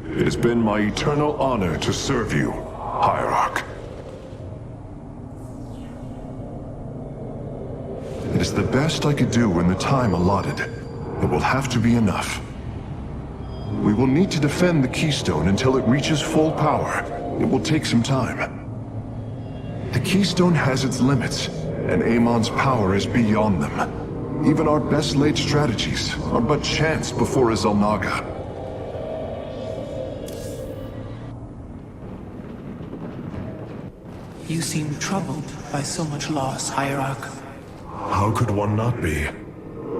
It has been my eternal honor to serve you, Hierarch. It is the best I could do in the time allotted. It will have to be enough. We will need to defend the Keystone until it reaches full power. It will take some time. The Keystone has its limits, and Amon's power is beyond them. Even our best laid strategies are but chance before a Xel'Naga. You seem troubled by so much loss, Hierarch. How could one not be?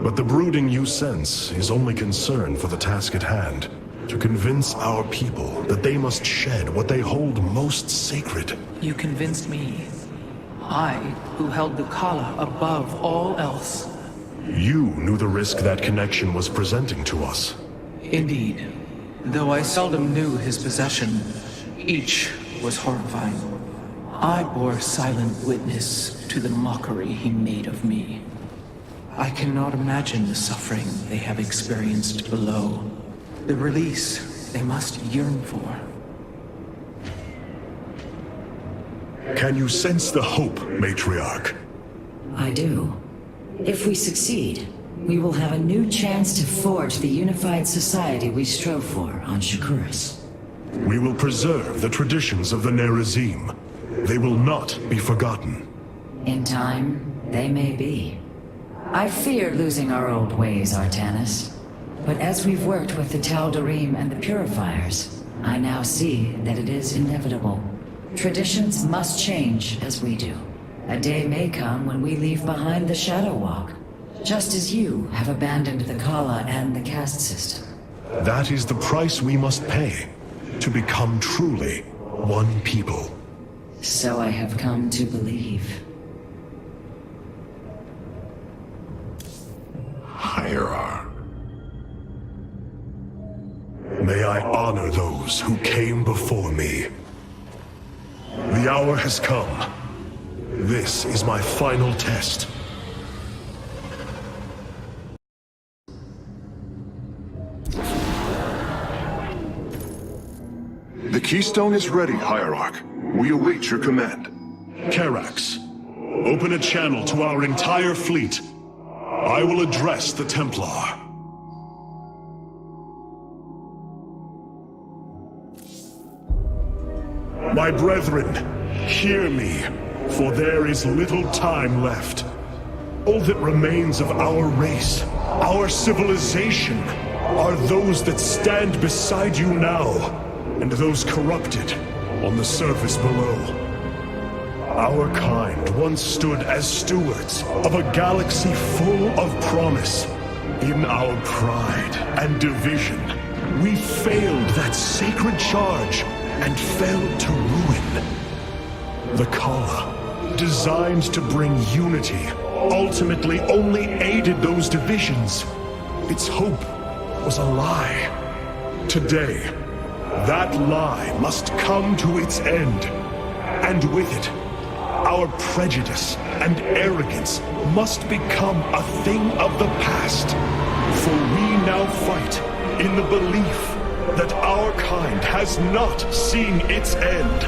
But the brooding you sense is only concern for the task at hand. To convince our people that they must shed what they hold most sacred. You convinced me. I, who held the Kala above all else. You knew the risk that connection was presenting to us. Indeed. Though I seldom knew his possession, each was horrifying. I bore silent witness to the mockery he made of me. I cannot imagine the suffering they have experienced below. The release they must yearn for. Can you sense the hope, Matriarch? I do. If we succeed, we will have a new chance to forge the unified society we strove for on Shakuras. We will preserve the traditions of the Nerazim. They will not be forgotten. In time, they may be. I feared losing our old ways, Artanis. But as we've worked with the Tal'Darim and the Purifiers, I now see that it is inevitable. Traditions must change as we do. A day may come when we leave behind the Shadow Walk, just as you have abandoned the Kala and the caste system. That is the price we must pay, to become truly one people. So I have come to believe. Hierarch. May I honor those who came before me. The hour has come. This is my final test. The keystone is ready, Hierarch. We await your command. Karax, open a channel to our entire fleet. I will address the Templar. My brethren, hear me, for there is little time left. All that remains of our race, our civilization, are those that stand beside you now, and those corrupted on the surface below. Our kind once stood as stewards of a galaxy full of promise. In our pride and division, we failed that sacred charge and fell to ruin. The Kala, designed to bring unity, ultimately only aided those divisions. Its hope was a lie. Today, that lie must come to its end, and with it, our prejudice and arrogance must become a thing of the past. For we now fight in the belief that our kind has not seen its end.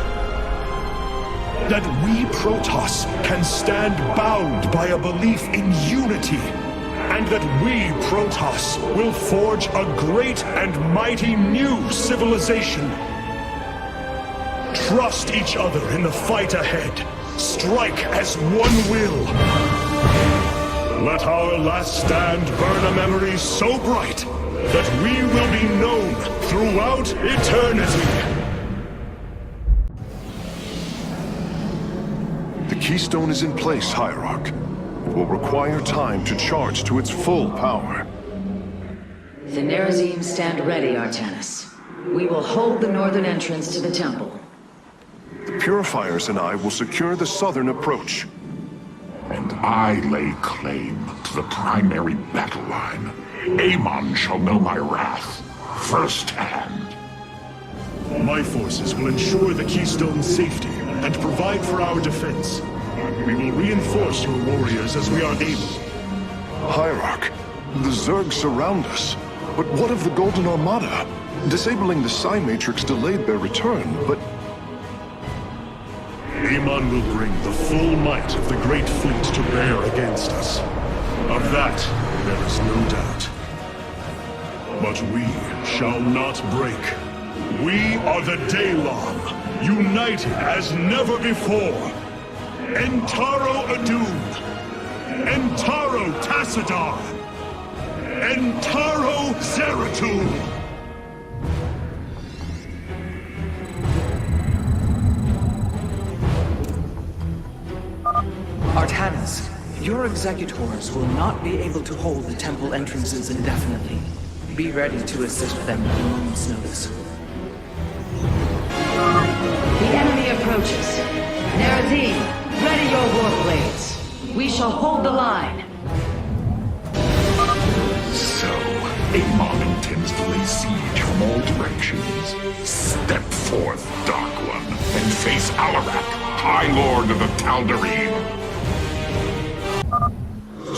That we Protoss can stand bound by a belief in unity, and that we Protoss will forge a great and mighty new civilization. Trust each other in the fight ahead. Strike as one will. Let our last stand burn a memory so bright that we will be known throughout eternity. The keystone is in place, Hierarch. It will require time to charge to its full power. The Nerazim stand ready, Artanis. We will hold the northern entrance to the temple. The Purifiers and I will secure the southern approach. And I lay claim to the primary battle line. Amon shall know my wrath firsthand. My forces will ensure the keystone's safety and provide for our defense. We will reinforce your warriors as we are able. Hierarch, the Zerg surround us. But what of the Golden Armada? Disabling the Psi Matrix delayed their return, but... Amon will bring the full might of the Great Fleet to bear against us. Of that, there is no doubt. But we shall not break. We are the Daylon, united as never before. Entaro Adun, Entaro Tassadar, Entaro Zeratul. Artanis, your executors will not be able to hold the temple entrances indefinitely. Be ready to assist them at a moment's notice. The enemy approaches. Nerazim, ready your warblades. We shall hold the line. So, Amon intends to lay siege from all directions. Step forth, Dark One, and face Alarak, High Lord of the Tal'Darim.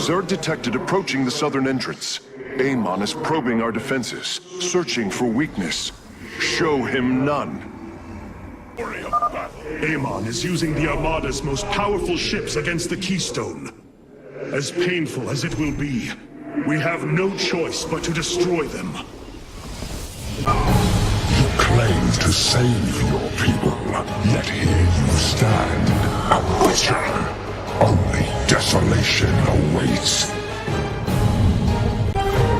Zerg detected approaching the southern entrance. Amon is probing our defenses, searching for weakness. Show him none. Amon is using the Armada's most powerful ships against the Keystone. As painful as it will be, we have no choice but to destroy them. You claim to save your people, yet here you stand, a butcher. Only desolation awaits.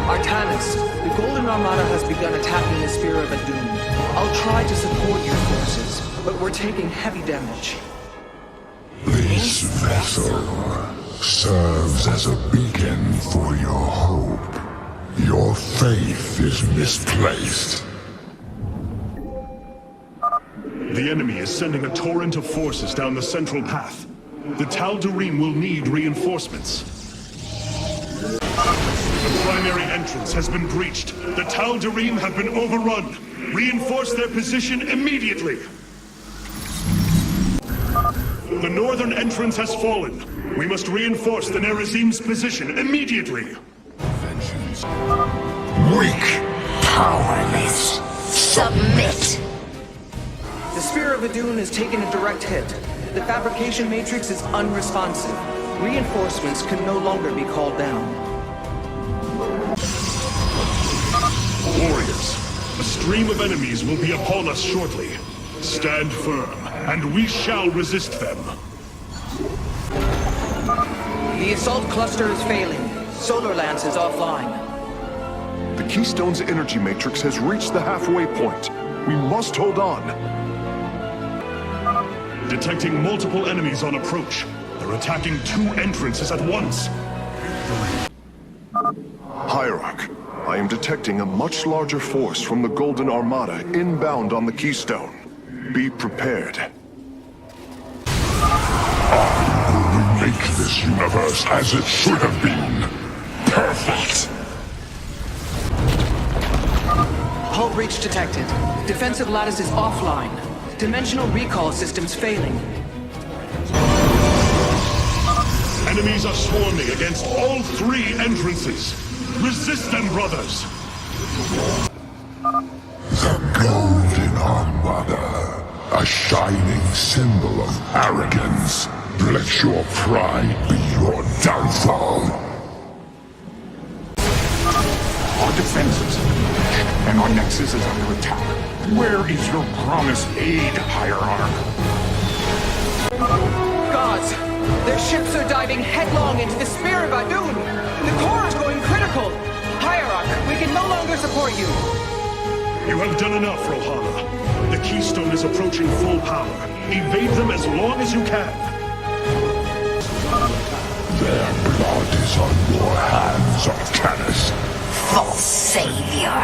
Artanis, the Golden Armada has begun attacking the Sphere of Adun. I'll try to support your forces, but we're taking heavy damage. This vessel serves as a beacon for your hope. Your faith is misplaced. The enemy is sending a torrent of forces down the central path. The Tal'Darim will need reinforcements. The primary entrance has been breached. The Tal'Darim have been overrun. Reinforce their position immediately. The northern entrance has fallen. We must reinforce the Nerazim's position immediately. Weak, powerless, submit. The Sphere of Adun has taken a direct hit. The fabrication matrix is unresponsive. Reinforcements can no longer be called down. Warriors, a stream of enemies will be upon us shortly. Stand firm, and we shall resist them. The assault cluster is failing. Solar Lance is offline. The Keystone's energy matrix has reached the halfway point. We must hold on. Detecting multiple enemies on approach. They're attacking two entrances at once. Hierarch, I am detecting a much larger force from the Golden Armada inbound on the Keystone. Be prepared. I will remake this universe as it should have been. Perfect. Hull breach detected. Defensive lattice is offline. Dimensional recall systems failing. Enemies are swarming against all three entrances. Resist them, brothers! The Golden Armada, a shining symbol of arrogance. Let your pride be your downfall. Our defenses have been breached, and our nexus is under attack. Where is your promised aid, Hierarch? Gods! Their ships are diving headlong into the Sphere of Adun! The core is going critical! Hierarch, we can no longer support you! You have done enough, Rohana. The Keystone is approaching full power. Evade them as long as you can. Their blood is on your hands, Artanis. False savior.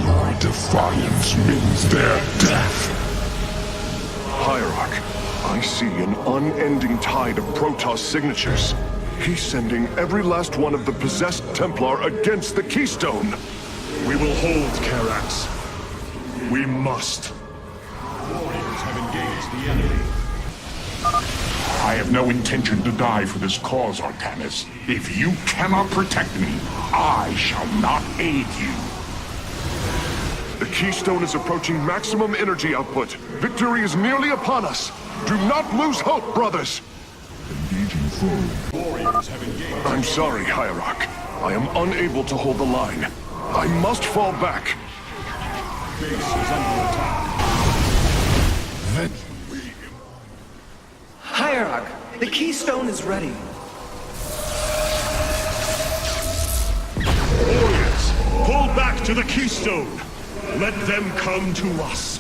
Your defiance means their death. Hierarch, I see an unending tide of Protoss signatures. He's sending every last one of the possessed Templar against the Keystone. We will hold Karax. We must. Warriors have engaged the enemy. I have no intention to die for this cause, Artanis. If you cannot protect me, I shall not aid you. The Keystone is approaching maximum energy output. Victory is nearly upon us. Do not lose hope, brothers. Engaging foe. Warriors have engaged. I'm sorry, Hierarch. I am unable to hold the line. I must fall back. Base is under attack. Hierarch, the Keystone is ready. Warriors, pull back to the Keystone. Let them come to us.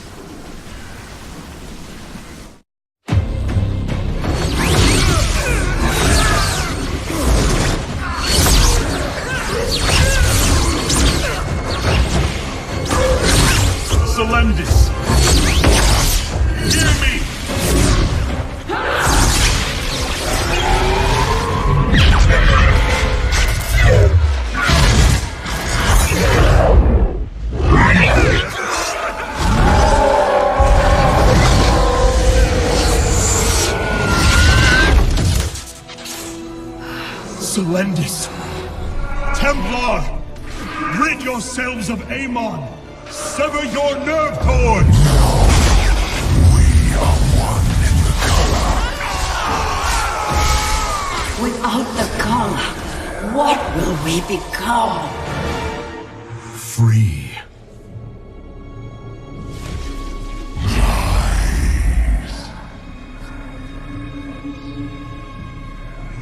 Selendis! Hear me! Selendis! Templar! Rid yourselves of Amon! Sever your nerve cords! We are one in the color. Without the color, what will we become? Free.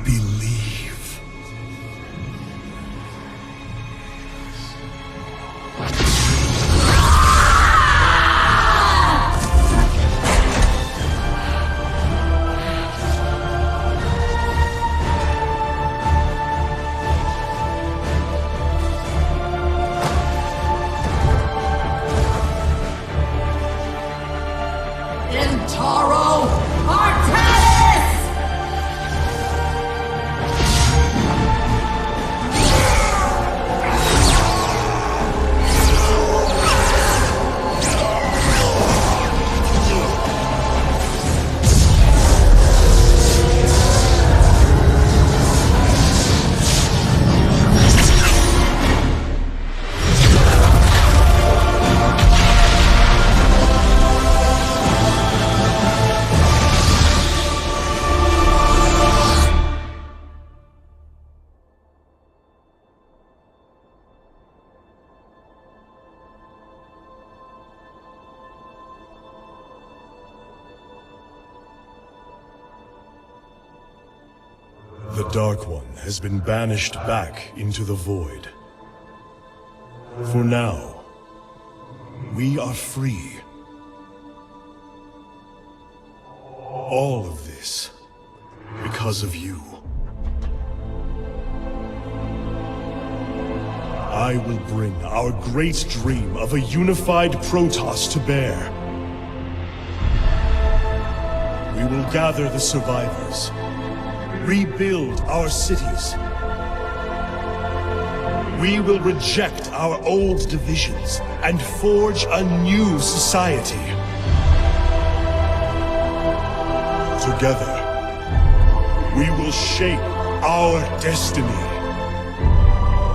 Believe. Intaro Artanis! The Dark One has been banished back into the Void. For now, we are free. All of this because of you. I will bring our great dream of a unified Protoss to bear. We will gather the survivors, rebuild our cities. We will reject our old divisions and forge a new society. Together, we will shape our destiny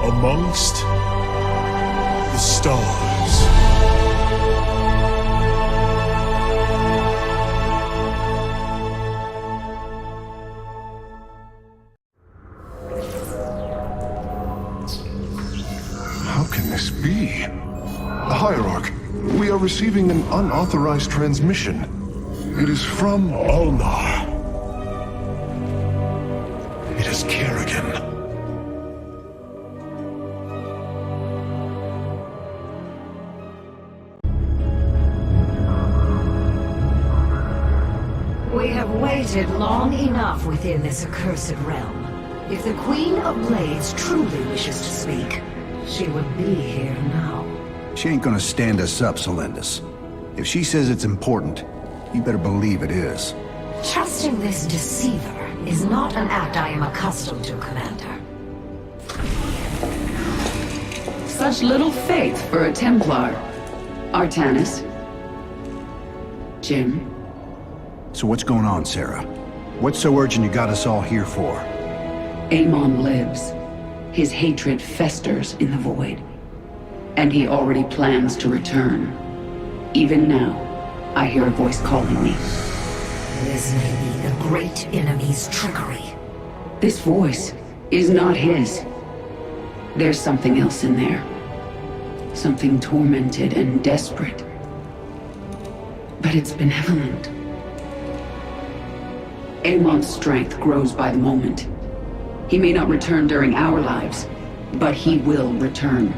amongst the stars. How can this be? Hierarch, we are receiving an unauthorized transmission. It is from Ulnar. It is Kerrigan. We have waited long enough within this accursed realm. If the Queen of Blades truly wishes to speak, she would be here now. She ain't gonna stand us up, Selendis. If she says it's important, you better believe it is. Trusting this deceiver is not an act I am accustomed to, Commander. Such little faith for a Templar. Artanis. Jim. So what's going on, Sarah? What's so urgent you got us all here for? Amon lives. His hatred festers in the void. And he already plans to return. Even now, I hear a voice calling me. This may be the great enemy's trickery. This voice is not his. There's something else in there. Something tormented and desperate. But it's benevolent. Amon's strength grows by the moment. He may not return during our lives, but he will return.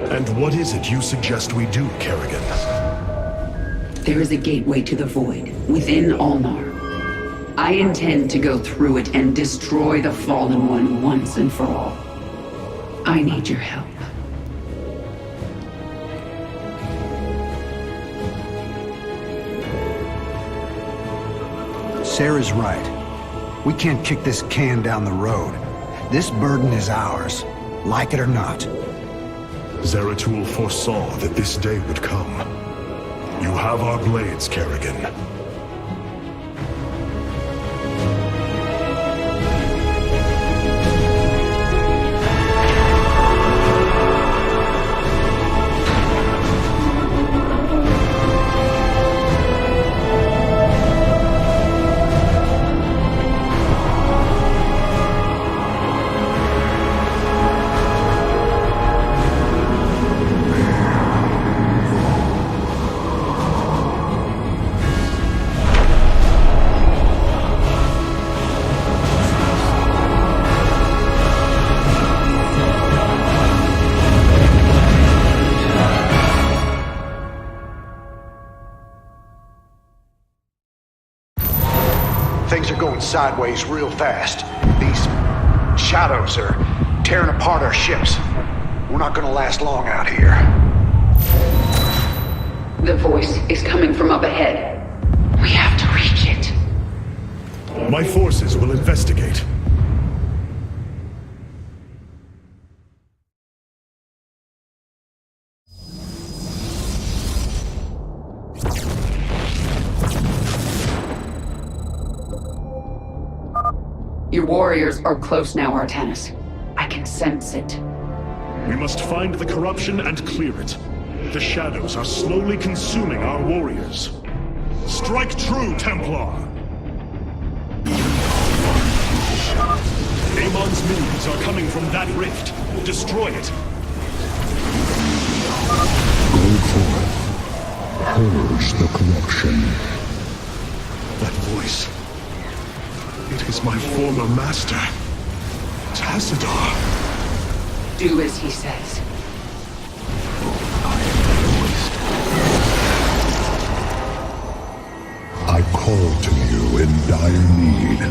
And what is it you suggest we do, Kerrigan? There is a gateway to the void, within Ulnar. I intend to go through it and destroy the Fallen One once and for all. I need your help. Sarah's right. We can't kick this can down the road. This burden is ours, like it or not. Zeratul foresaw that this day would come. You have our blades, Kerrigan. Things are going sideways real fast. These shadows are tearing apart our ships. We're not gonna last long out here. The voice is coming from up ahead. We have to reach it. My forces will investigate. Your warriors are close now, Artanis. I can sense it. We must find the corruption and clear it. The shadows are slowly consuming our warriors. Strike true, Templar! Amon's minions are coming from that rift. Destroy it. Go forth. Purge the corruption. That voice. It is my former master, Tassadar. Do as he says. I called to you in dire need.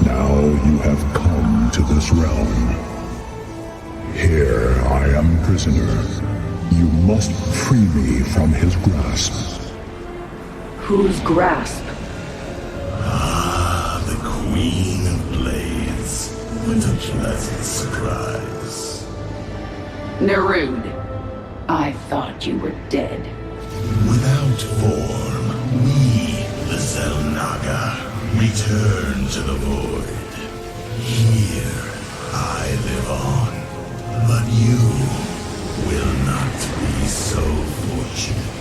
Now you have come to this realm. Here I am prisoner. You must free me from his grasp. Whose grasp? The Queen of Blades. What a pleasant surprise. Nerud. I thought you were dead. Without form, we, the Zelnaga, return to the void. Here, I live on. But you will not be so fortunate.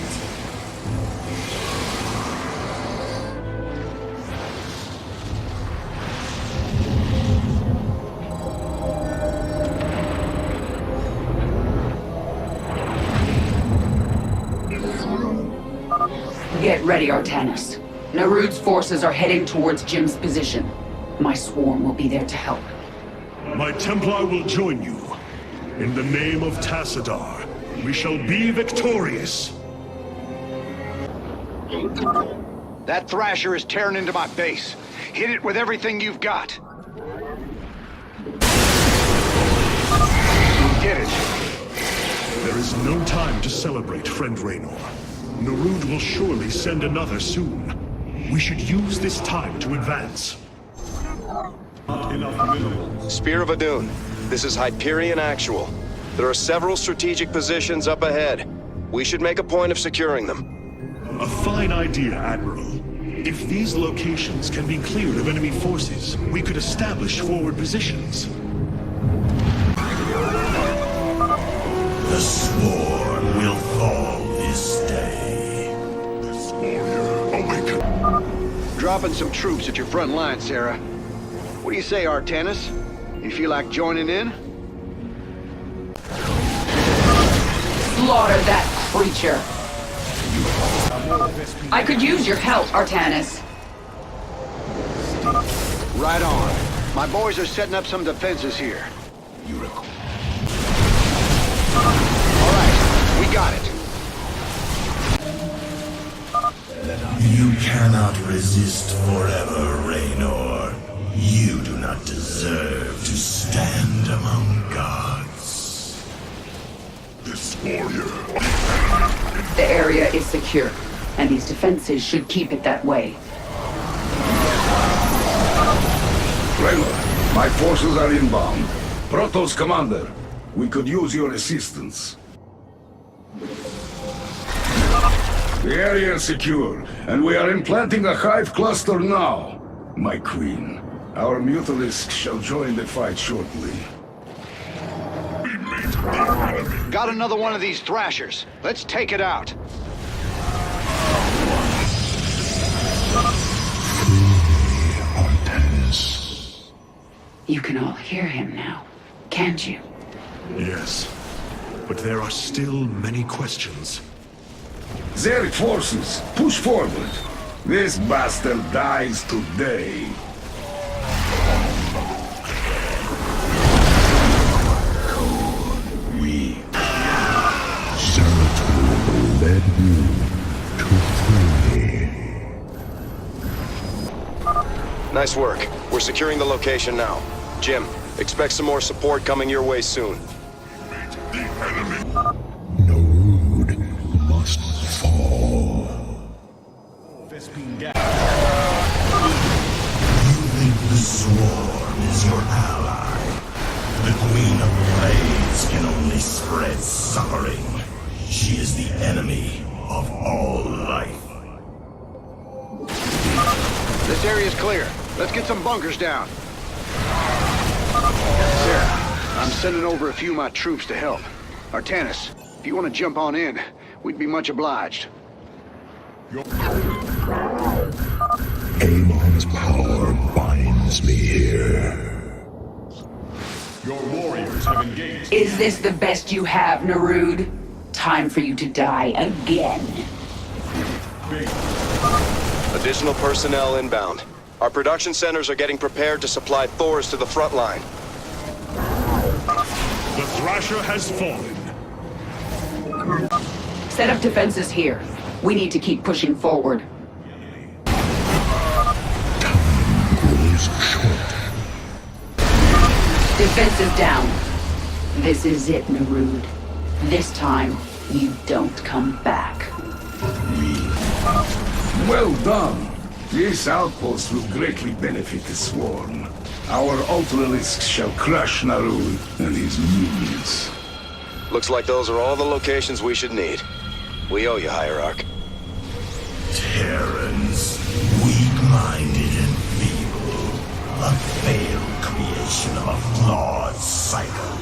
Get ready, Artanis. Nerud's forces are heading towards Jim's position. My swarm will be there to help. My Templar will join you. In the name of Tassadar, we shall be victorious. That Thrasher is tearing into my base. Hit it with everything you've got. We did it. There is no time to celebrate, friend Raynor. Nerud will surely send another soon. We should use this time to advance. Spear of Adun, this is Hyperion Actual. There are several strategic positions up ahead. We should make a point of securing them. A fine idea, Admiral. If these locations can be cleared of enemy forces, we could establish forward positions. The swarm will fall this day. This warrior awaken. Dropping some troops at your front line, Sarah. What do you say, Artanis? You feel like joining in? Slaughter that creature! I could use your help, Artanis. Right on. My boys are setting up some defenses here. All right, we got it. You cannot resist forever, Raynor. You do not deserve to stand among gods. This warrior. The area is secure, and these defenses should keep it that way. Raynor, my forces are inbound. Protoss Commander, we could use your assistance. The area is secure, and we are implanting a hive cluster now. My queen, our mutalisks shall join the fight shortly. Got another one of these Thrashers. Let's take it out. Artanis. You can all hear him now, can't you? Yes, but there are still many questions. Zerg forces, push forward. This bastard dies today. Zeratul led you to free me. Nice work. We're securing the location now. Jim, expect some more support coming your way soon. Narud must fall. You think the Swarm is your ally? The Queen of Blades can only spread suffering. She is the enemy of all life. This area's clear. Let's get some bunkers down. Sarah, I'm sending over a few of my troops to help. Artanis, if you want to jump on in, we'd be much obliged. Amon's power binds me here. Your warriors have engaged. Is this the best you have, Narud? Time for you to die again. Additional personnel inbound. Our production centers are getting prepared to supply Thors to the front line. The Thrasher has fallen. Set up defenses here. We need to keep pushing forward. Time grows short. Defensive down. This is it, Narud. This time, you don't come back. Well done. This outpost will greatly benefit the Swarm. Our Ultralisks shall crush Narud and his minions. Looks like those are all the locations we should need. We owe you, Hierarch. Terrans, weak-minded and feeble. A failed creation of a flawed cycle.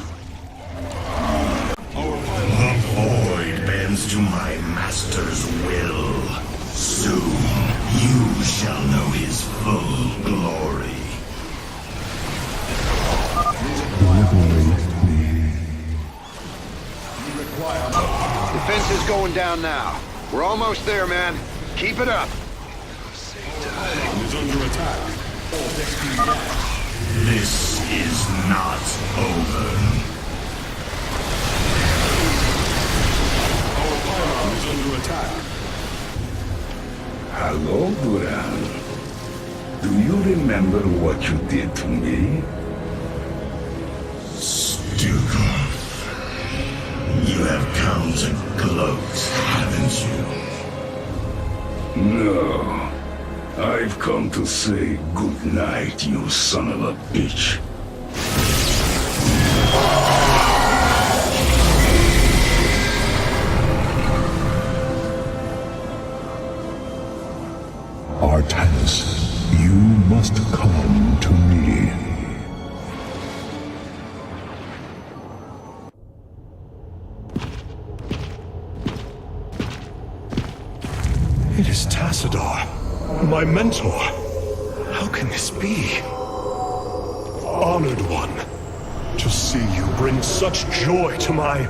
The void bends to my master's will. Soon, you shall know his full glory. Defense is going down now. We're almost there, man. Keep it up. Is under attack. This is not over. Our pylon is under attack. Hello, Duran. Do you remember what you did to me? Stukov. You have come to gloat, haven't you? No. I've come to say good night, you son of a bitch. Artanis, you must come to me. It is Tassadar, my mentor. How can this be? Honored one, to see you bring such joy to my...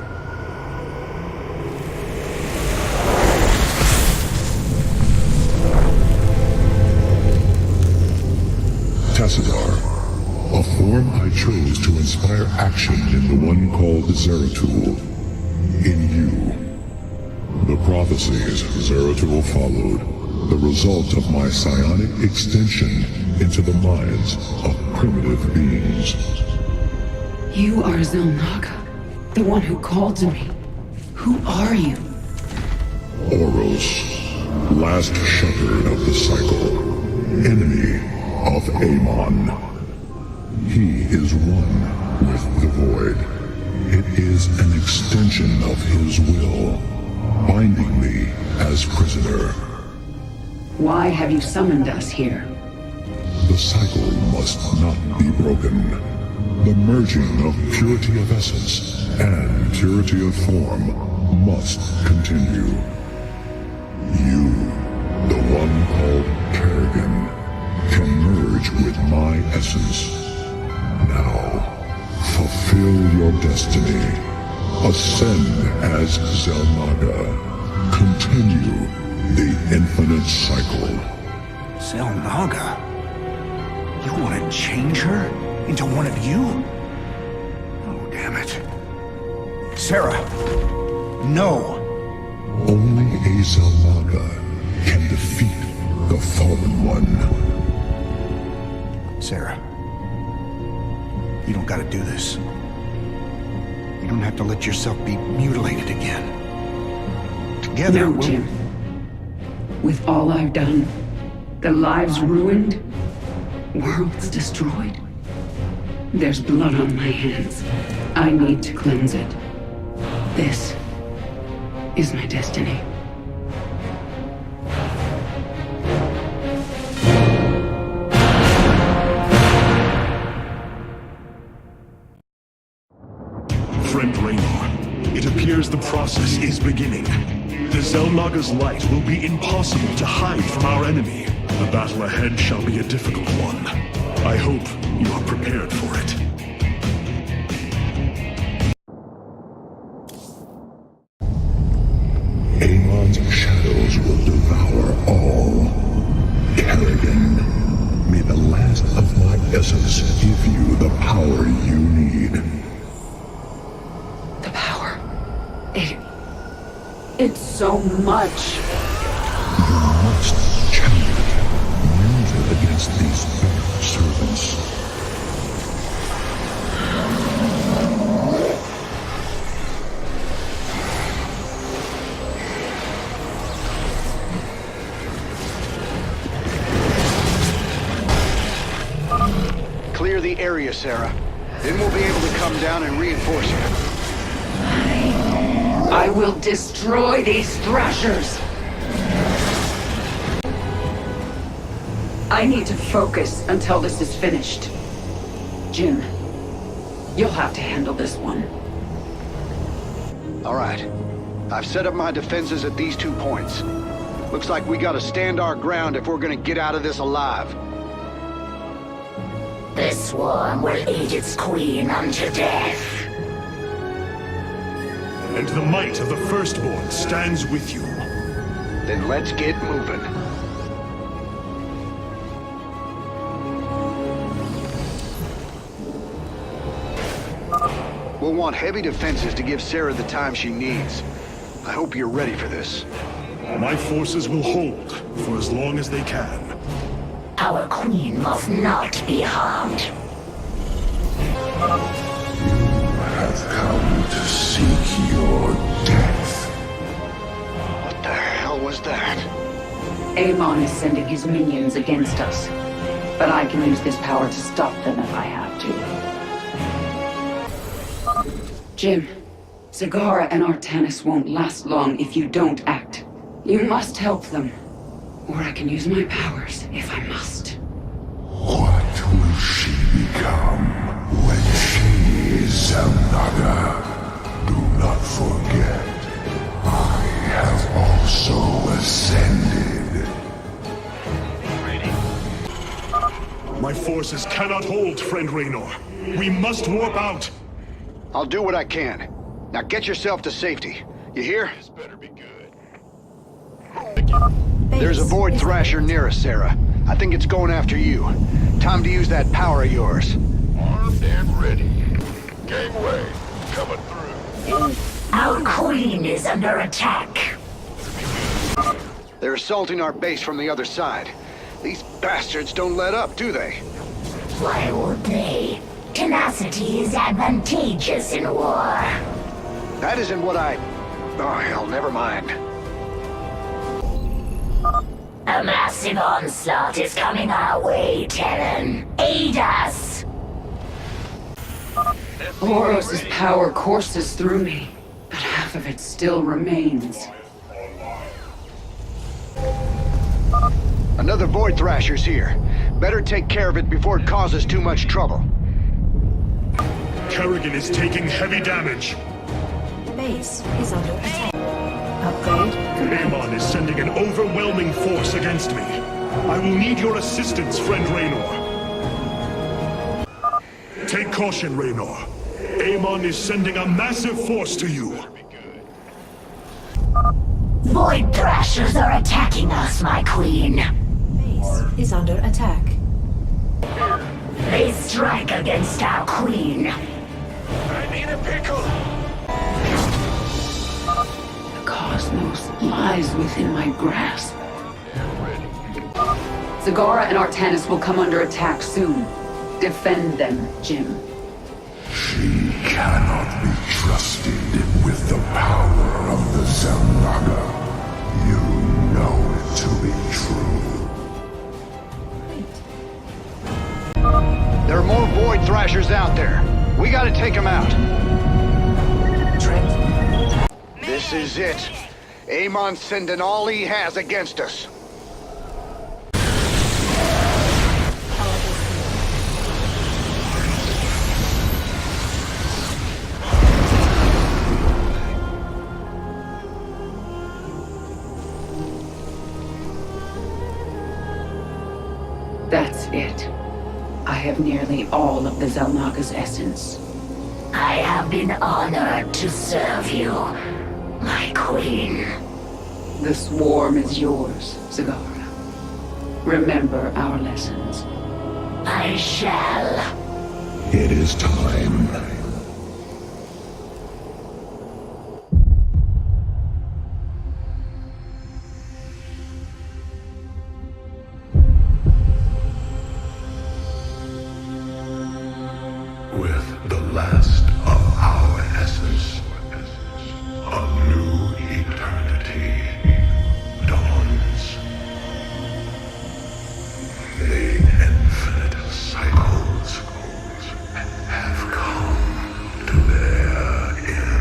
Tassadar, a form I chose to inspire action in the one called Zeratul. In you. The prophecies Zeratul followed, the result of my psionic extension into the minds of primitive beings. You are Xel'Naga, the one who called to me. Who are you? Oros, last shepherd of the cycle, enemy of Amon. He is one with the void. It is an extension of his will, binding me as prisoner. Why have you summoned us here? The cycle must not be broken. The merging of purity of essence and purity of form must continue. You, the one called Kerrigan, can merge with my essence. Now, fulfill your destiny. Ascend as Xel'Naga. Continue the infinite cycle. Xel'Naga? You want to change her into one of you? Oh, damn it. Sarah, no. Only a Xel'Naga can defeat the Fallen One. Sarah, you don't gotta do this. You don't have to let yourself be mutilated again. Together, No, Jim. With all I've done, the lives ruined, worlds destroyed, there's blood on my hands. I need to cleanse it. This is my destiny. Friend Raynor, it appears the process is beginning. The Xelnaga's light will be impossible to hide from our enemy. The battle ahead shall be a difficult one. I hope you are prepared for it. Amon's shadows will devour all. Kerrigan, may the last of my essence give you the power you need. The power. It's so much. You must channel it. Use it against these bad servants. Clear the area, Sarah. Then we'll be able to come down and reinforce you. I will destroy these thrashers. I need to focus until this is finished. Jim, you'll have to handle this one. All right. I've set up my defenses at these 2 points. Looks like we gotta stand our ground if we're gonna get out of this alive. The swarm will eat its queen unto death. And the might of the Firstborn stands with you. Then let's get moving. We'll want heavy defenses to give Sarah the time she needs. I hope you're ready for this. My forces will hold for as long as they can. Our queen must not be harmed. Have come to seek your death. What the hell was that? Amon is sending his minions against us. But I can use this power to stop them if I have to. Jim, Zagara and Artanis won't last long if you don't act. You must help them. Or I can use my powers if I must. What will she become when she is Xelnaga? Do not forget, I have also ascended. My forces cannot hold, friend Raynor. We must warp out. I'll do what I can. Now get yourself to safety. You hear? This better be good. There's a Void Thrasher near us, Sarah. I think it's going after you. Time to use that power of yours. Armed and ready. Gangway, coming through. Our queen is under attack. They're assaulting our base from the other side. These bastards don't let up, do they? Why would they? Tenacity is advantageous in war. That isn't what I... Oh, hell, never mind. A massive onslaught is coming our way, Terran. Aid us! Boros' power courses through me, but half of it still remains. Another Void Thrasher's here. Better take care of it before it causes too much trouble. Kerrigan is taking heavy damage. Base is under attack. Upgrade. Amon is sending an overwhelming force against me. I will need your assistance, friend Raynor. Take caution, Raynor. Amon is sending a massive force to you. Void Thrashers are attacking us, my queen. Base is under attack. They strike against our queen. I need a pickle. The cosmos lies within my grasp. Zagara and Artanis will come under attack soon. Defend them, Jim. She cannot be trusted with the power of the Zelnaga. You know it to be true. There are more Void Thrashers out there. We gotta take them out. This is it. Amon's sending all he has against us. That's it. I have nearly all of the Zelnaga's essence. I have been honored to serve you, my queen. The swarm is yours, Zagara. Remember our lessons. I shall. It is time. With the last of our essence, a new eternity dawns. The infinite cycles have come to their end.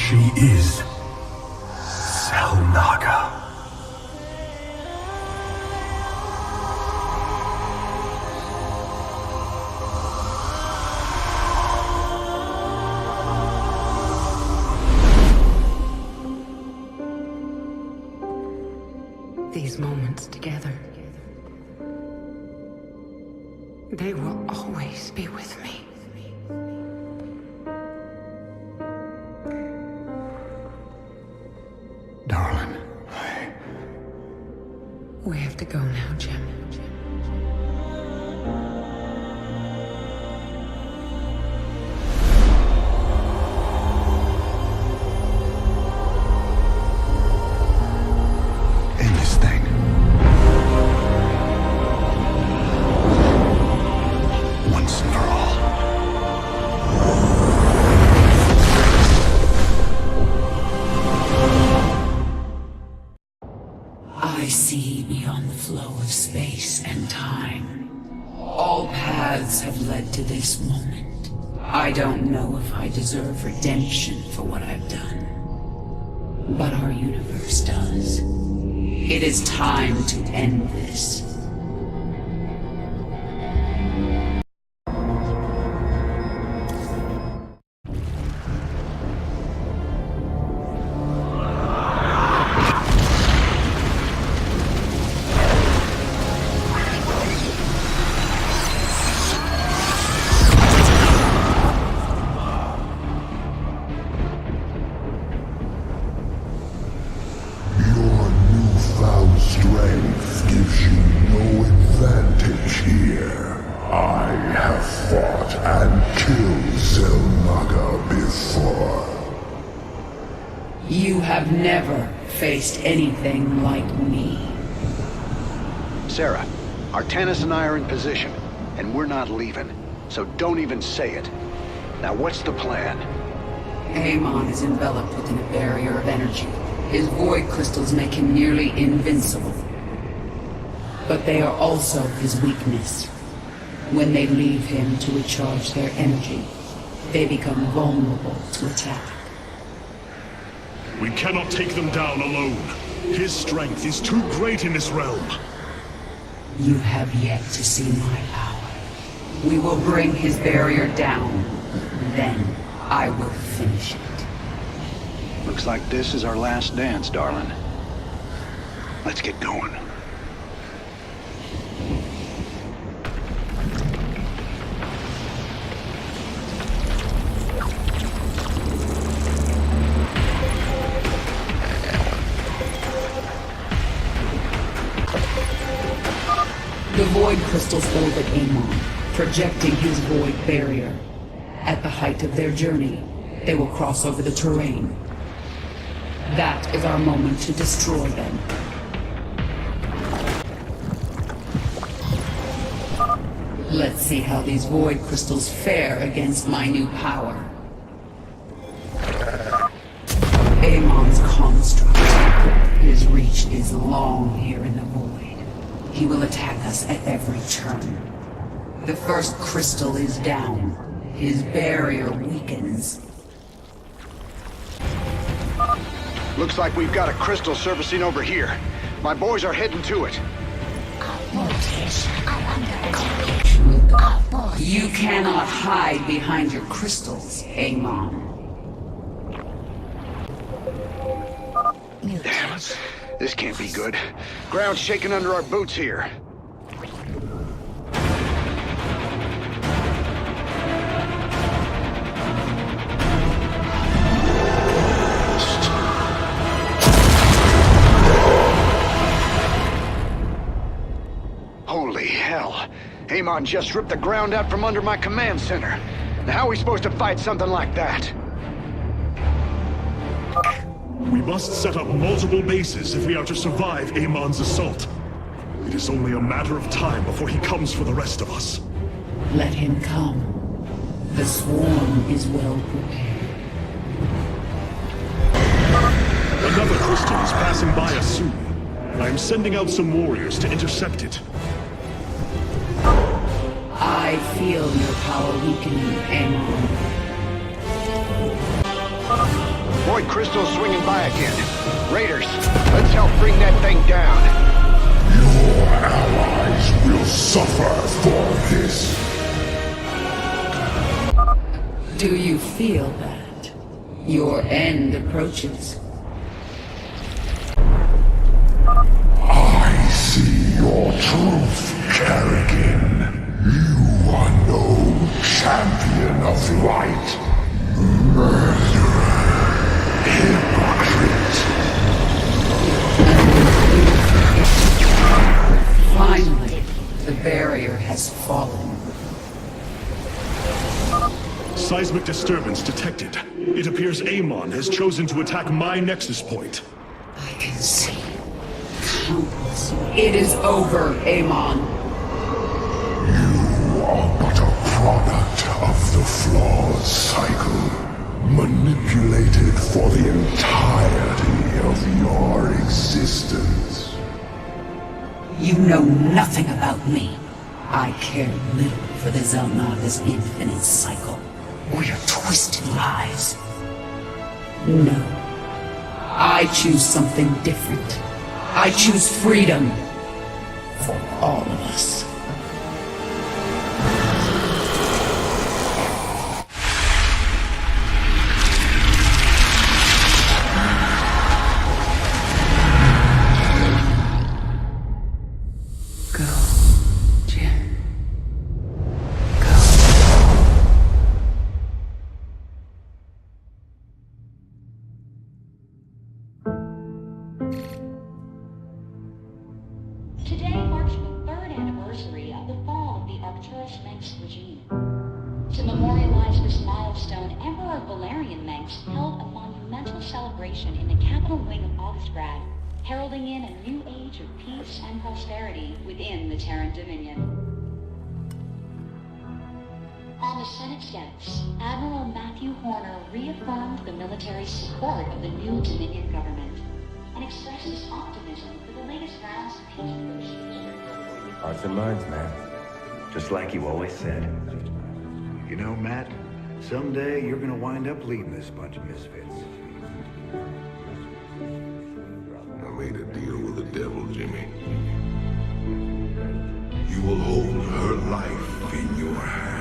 She is Zelnaga. These moments together, they will always be with me. Darling. We have to go now, Jim. In this thing. Once and for all. I see beyond the flow of space and time. All paths have led to this moment. I don't know if I deserve redemption for what I've done. But our universe does. It is time to end this. Your newfound strength gives you no advantage here. I have fought and killed Zelnaga before. You have never faced anything like me. Sarah, Artanis and I are in position, and we're not leaving. So don't even say it. Now what's the plan? Amon is enveloped within a barrier of energy. His void crystals make him nearly invincible. But they are also his weakness. When they leave him to recharge their energy, they become vulnerable to attack. We cannot take them down alone. His strength is too great in this realm. You have yet to see my power. We will bring his barrier down. Then I will finish it. Looks like this is our last dance, darling. Let's get going. crystals orbit Amon, projecting his void barrier. At the height of their journey, they will cross over the terrain. That is our moment to destroy them. Let's see how these void crystals fare against my new power. Amon's construct. His reach is long here in the void. He will attack us at every turn. The first crystal is down. His barrier weakens. Looks like we've got a crystal surfacing over here. My boys are heading to it. You cannot hide behind your crystals, Amon. Damn, this can't be good. Ground's shaking under our boots here. Holy hell. Amon just ripped the ground out from under my command center. Now how are we supposed to fight something like that? We must set up multiple bases if we are to survive Amon's assault. It is only a matter of time before he comes for the rest of us. Let him come. The swarm is well prepared. Another crystal is passing by us soon. I am sending out some warriors to intercept it. I feel your power weakening, Amon. Void crystal's swinging by again. Raiders, let's help bring that thing down. Your allies will suffer for this. Do you feel that? Your end approaches. I see your truth, Kerrigan. You are no champion of light. Murderer. Hypocrite. Finally, the barrier has fallen. Seismic disturbance detected. It appears Amon has chosen to attack my nexus point. I can see countless. It is over, Amon. You are but a product of the flawed cycle. Manipulated for the entirety of your existence. You know nothing about me. I care little for the Zelnaga's infinite cycle, or your twisted lies. No. I choose something different. I choose freedom. For all of us. heralding in a new age of peace and prosperity within the Terran Dominion. On the Senate steps, Admiral Matthew Horner reaffirmed the military support of the new Dominion government and expressed his optimism for the latest rounds of peace negotiations. Hearts and minds, Matt. Just like you always said. You know, Matt, someday you're gonna wind up leading this bunch of misfits. I made a deal with the devil, Jimmy. You will hold her life in your hands.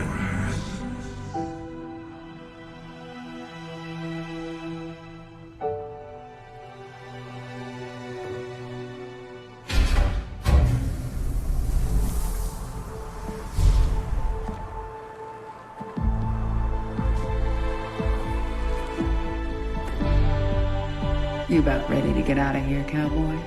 You about ready to get out of here, cowboy?